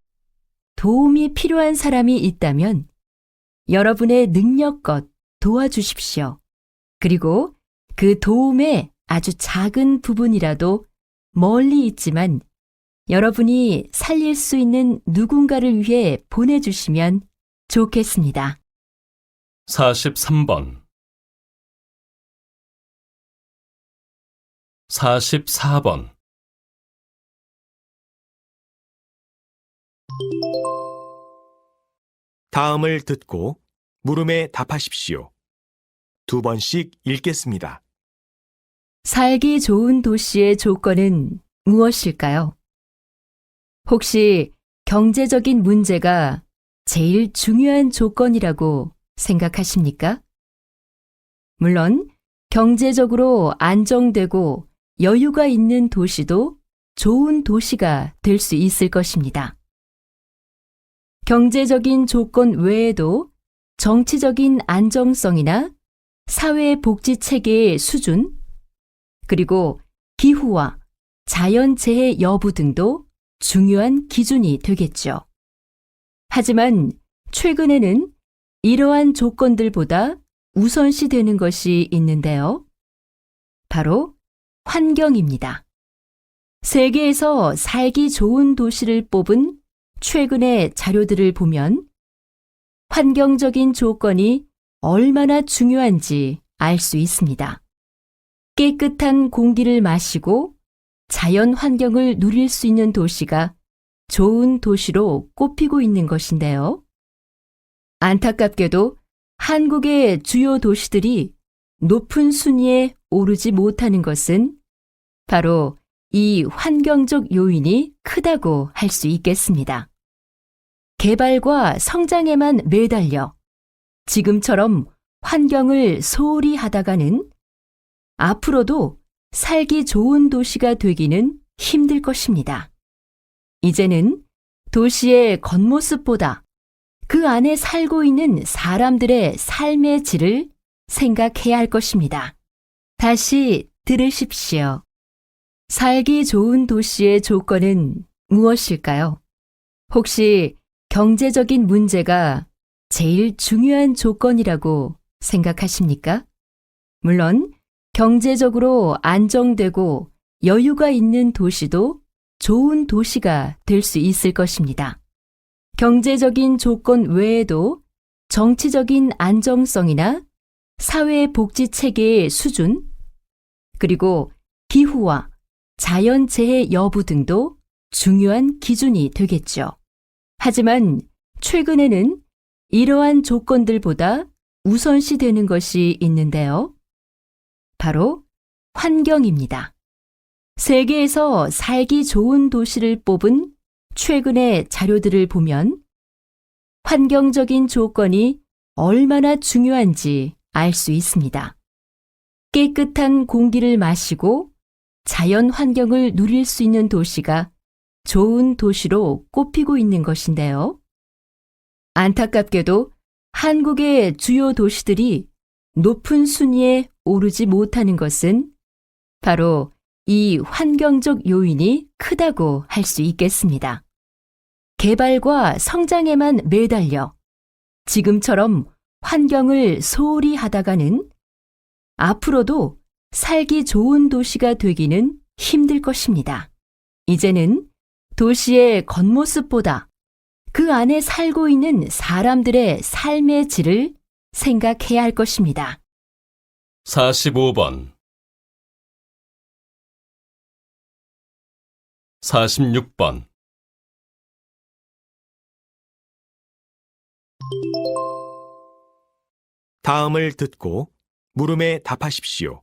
도움이 필요한 사람이 있다면 여러분의 능력껏 도와주십시오. 그리고 그 도움의 아주 작은 부분이라도 멀리 있지만 여러분이 살릴 수 있는 누군가를 위해 보내주시면 좋겠습니다. 43번 44번 다음을 듣고 물음에 답하십시오. 2번씩 읽겠습니다. 살기 좋은 도시의 조건은 무엇일까요? 혹시 경제적인 문제가 제일 중요한 조건이라고 생각하십니까? 물론 경제적으로 안정되고 여유가 있는 도시도 좋은 도시가 될 수 있을 것입니다. 경제적인 조건 외에도 정치적인 안정성이나 사회복지 체계의 수준, 그리고 기후와 자연재해 여부 등도 중요한 기준이 되겠죠. 하지만 최근에는 이러한 조건들보다 우선시 되는 것이 있는데요. 바로 환경입니다. 세계에서 살기 좋은 도시를 뽑은 최근의 자료들을 보면 환경적인 조건이 얼마나 중요한지 알 수 있습니다. 깨끗한 공기를 마시고 자연 환경을 누릴 수 있는 도시가 좋은 도시로 꼽히고 있는 것인데요. 안타깝게도 한국의 주요 도시들이 높은 순위에 오르지 못하는 것은 바로 이 환경적 요인이 크다고 할 수 있겠습니다. 개발과 성장에만 매달려 지금처럼 환경을 소홀히 하다가는 앞으로도 살기 좋은 도시가 되기는 힘들 것입니다. 이제는 도시의 겉모습보다 그 안에 살고 있는 사람들의 삶의 질을 생각해야 할 것입니다. 다시 들으십시오. 살기 좋은 도시의 조건은 무엇일까요? 혹시 경제적인 문제가 제일 중요한 조건이라고 생각하십니까? 물론 경제적으로 안정되고 여유가 있는 도시도 좋은 도시가 될 수 있을 것입니다. 경제적인 조건 외에도 정치적인 안정성이나 사회복지 체계의 수준, 그리고 기후와 자연재해 여부 등도 중요한 기준이 되겠죠. 하지만 최근에는 이러한 조건들보다 우선시 되는 것이 있는데요. 바로 환경입니다. 세계에서 살기 좋은 도시를 뽑은 최근의 자료들을 보면 환경적인 조건이 얼마나 중요한지 알 수 있습니다. 깨끗한 공기를 마시고 자연 환경을 누릴 수 있는 도시가 좋은 도시로 꼽히고 있는 것인데요. 안타깝게도 한국의 주요 도시들이 높은 순위에 오르지 못하는 것은 바로 이 환경적 요인이 크다고 할 수 있겠습니다. 개발과 성장에만 매달려 지금처럼 환경을 소홀히 하다가는 앞으로도 살기 좋은 도시가 되기는 힘들 것입니다. 이제는 도시의 겉모습보다 그 안에 살고 있는 사람들의 삶의 질을 생각해야 할 것입니다. 45번 46번 다음을 듣고 물음에 답하십시오.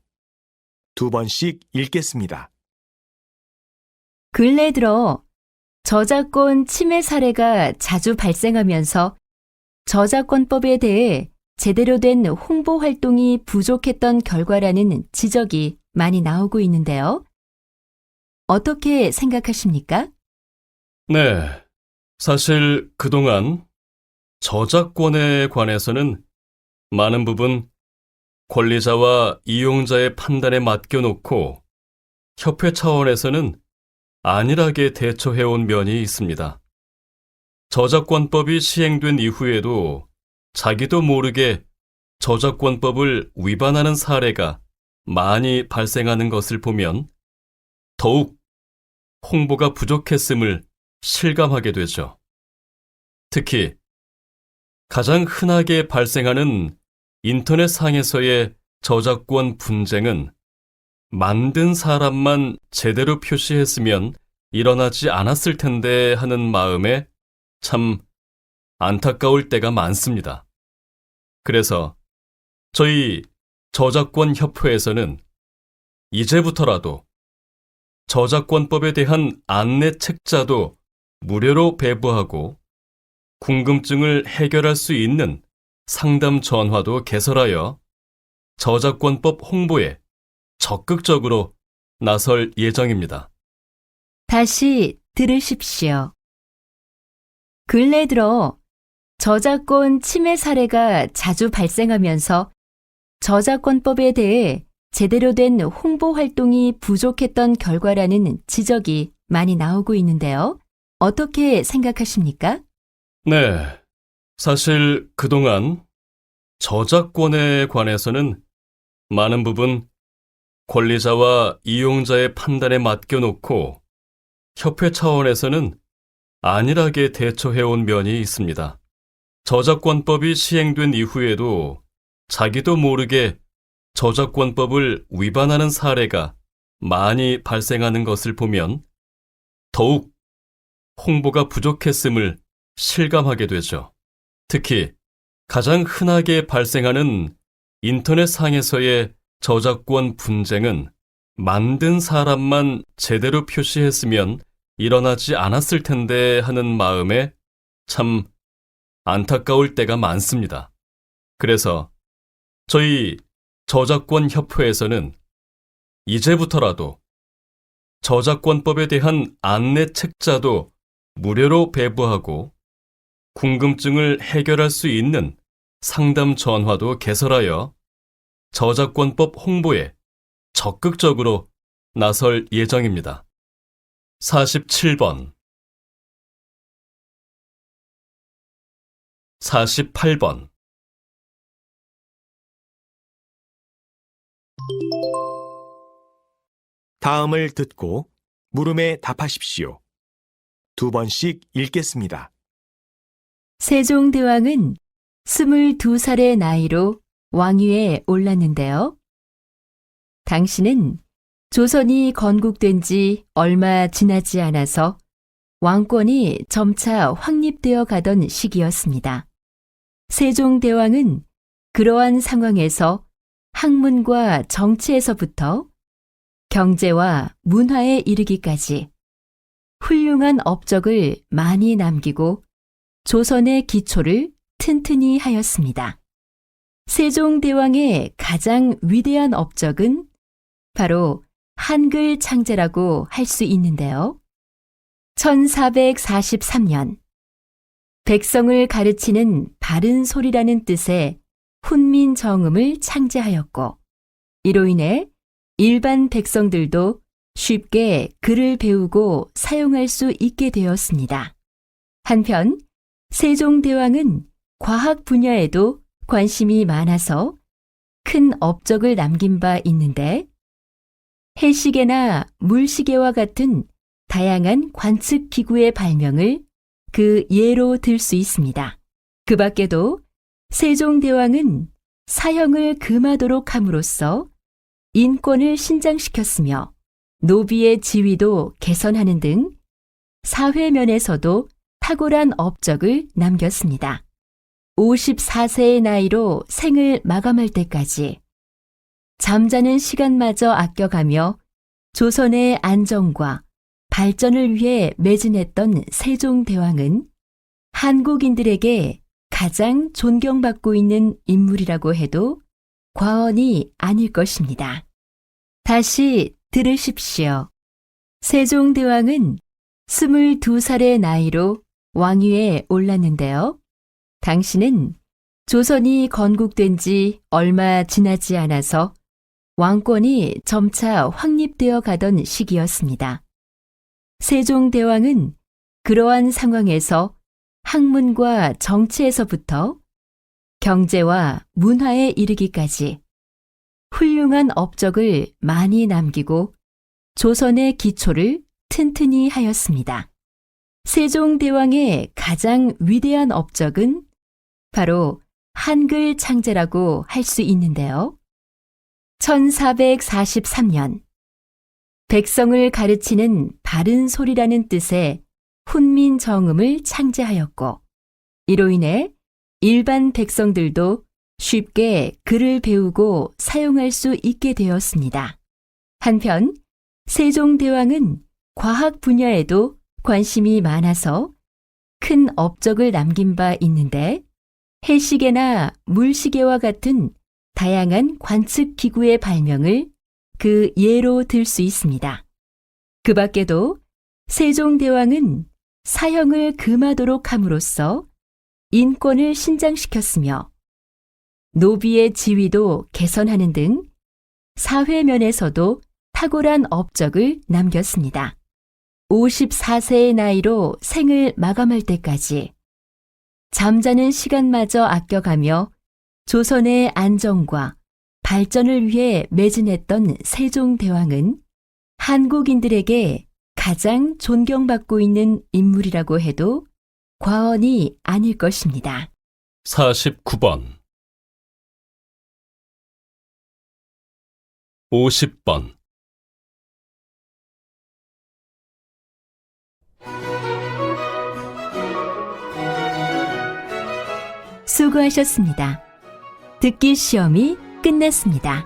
2번씩 읽겠습니다. 근래 들어 저작권 침해 사례가 자주 발생하면서 저작권법에 대해 제대로 된 홍보 활동이 부족했던 결과라는 지적이 많이 나오고 있는데요. 어떻게 생각하십니까? 네, 사실 그동안 저작권에 관해서는 많은 부분 권리자와 이용자의 판단에 맡겨놓고 협회 차원에서는 안일하게 대처해온 면이 있습니다. 저작권법이 시행된 이후에도 자기도 모르게 저작권법을 위반하는 사례가 많이 발생하는 것을 보면 더욱 홍보가 부족했음을 실감하게 되죠. 특히 가장 흔하게 발생하는 인터넷상에서의 저작권 분쟁은 만든 사람만 제대로 표시했으면 일어나지 않았을 텐데 하는 마음에 참 안타까울 때가 많습니다. 그래서 저희 저작권 협회에서는 이제부터라도 저작권법에 대한 안내 책자도 무료로 배부하고 궁금증을 해결할 수 있는 상담 전화도 개설하여 저작권법 홍보에 적극적으로 나설 예정입니다. 다시 들으십시오. 근래 들어 저작권 침해 사례가 자주 발생하면서 저작권법에 대해 제대로 된 홍보 활동이 부족했던 결과라는 지적이 많이 나오고 있는데요. 어떻게 생각하십니까? 네, 사실 그동안 저작권에 관해서는 많은 부분 권리자와 이용자의 판단에 맡겨놓고 협회 차원에서는 안일하게 대처해온 면이 있습니다. 저작권법이 시행된 이후에도 자기도 모르게 저작권법을 위반하는 사례가 많이 발생하는 것을 보면 더욱 홍보가 부족했음을 실감하게 되죠. 특히 가장 흔하게 발생하는 인터넷상에서의 저작권 분쟁은 만든 사람만 제대로 표시했으면 일어나지 않았을 텐데 하는 마음에 참 안타까울 때가 많습니다. 그래서 저희 저작권 협회에서는 이제부터라도 저작권법에 대한 안내 책자도 무료로 배부하고 궁금증을 해결할 수 있는 상담 전화도 개설하여 저작권법 홍보에 적극적으로 나설 예정입니다. 47번 48번 다음을 듣고 물음에 답하십시오. 2번씩 읽겠습니다. 세종대왕은 22살의 나이로 왕위에 올랐는데요. 당시는 조선이 건국된 지 얼마 지나지 않아서 왕권이 점차 확립되어 가던 시기였습니다. 세종대왕은 그러한 상황에서 학문과 정치에서부터 경제와 문화에 이르기까지 훌륭한 업적을 많이 남기고 조선의 기초를 튼튼히 하였습니다. 세종대왕의 가장 위대한 업적은 바로 한글 창제라고 할 수 있는데요. 1443년 백성을 가르치는 바른 소리라는 뜻의 훈민정음을 창제하였고 이로 인해 일반 백성들도 쉽게 글을 배우고 사용할 수 있게 되었습니다. 한편 세종대왕은 과학 분야에도 관심이 많아서 큰 업적을 남긴 바 있는데 해시계나 물시계와 같은 다양한 관측 기구의 발명을 그 예로 들 수 있습니다. 그 밖에도 세종대왕은 사형을 금하도록 함으로써 인권을 신장시켰으며 노비의 지위도 개선하는 등 사회면에서도 탁월한 업적을 남겼습니다. 54세의 나이로 생을 마감할 때까지 잠자는 시간마저 아껴가며 조선의 안정과 발전을 위해 매진했던 세종대왕은 한국인들에게 가장 존경받고 있는 인물이라고 해도 과언이 아닐 것입니다. 다시 들으십시오. 세종대왕은 22살의 나이로 왕위에 올랐는데요. 당시는 조선이 건국된 지 얼마 지나지 않아서 왕권이 점차 확립되어 가던 시기였습니다. 세종대왕은 그러한 상황에서 학문과 정치에서부터 경제와 문화에 이르기까지 훌륭한 업적을 많이 남기고 조선의 기초를 튼튼히 하였습니다. 세종대왕의 가장 위대한 업적은 바로 한글 창제라고 할 수 있는데요. 1443년 백성을 가르치는 바른 소리라는 뜻의 훈민정음을 창제하였고 이로 인해 일반 백성들도 쉽게 글을 배우고 사용할 수 있게 되었습니다. 한편 세종대왕은 과학 분야에도 관심이 많아서 큰 업적을 남긴 바 있는데 해시계나 물시계와 같은 다양한 관측 기구의 발명을 그 예로 들 수 있습니다. 그 밖에도 세종대왕은 사형을 금하도록 함으로써 인권을 신장시켰으며 노비의 지위도 개선하는 등 사회면에서도 탁월한 업적을 남겼습니다. 54세의 나이로 생을 마감할 때까지 잠자는 시간마저 아껴가며 조선의 안정과 발전을 위해 매진했던 세종대왕은 한국인들에게 가장 존경받고 있는 인물이라고 해도 과언이 아닐 것입니다. 49번 50번 수고하셨습니다. 듣기 시험이 끝났습니다.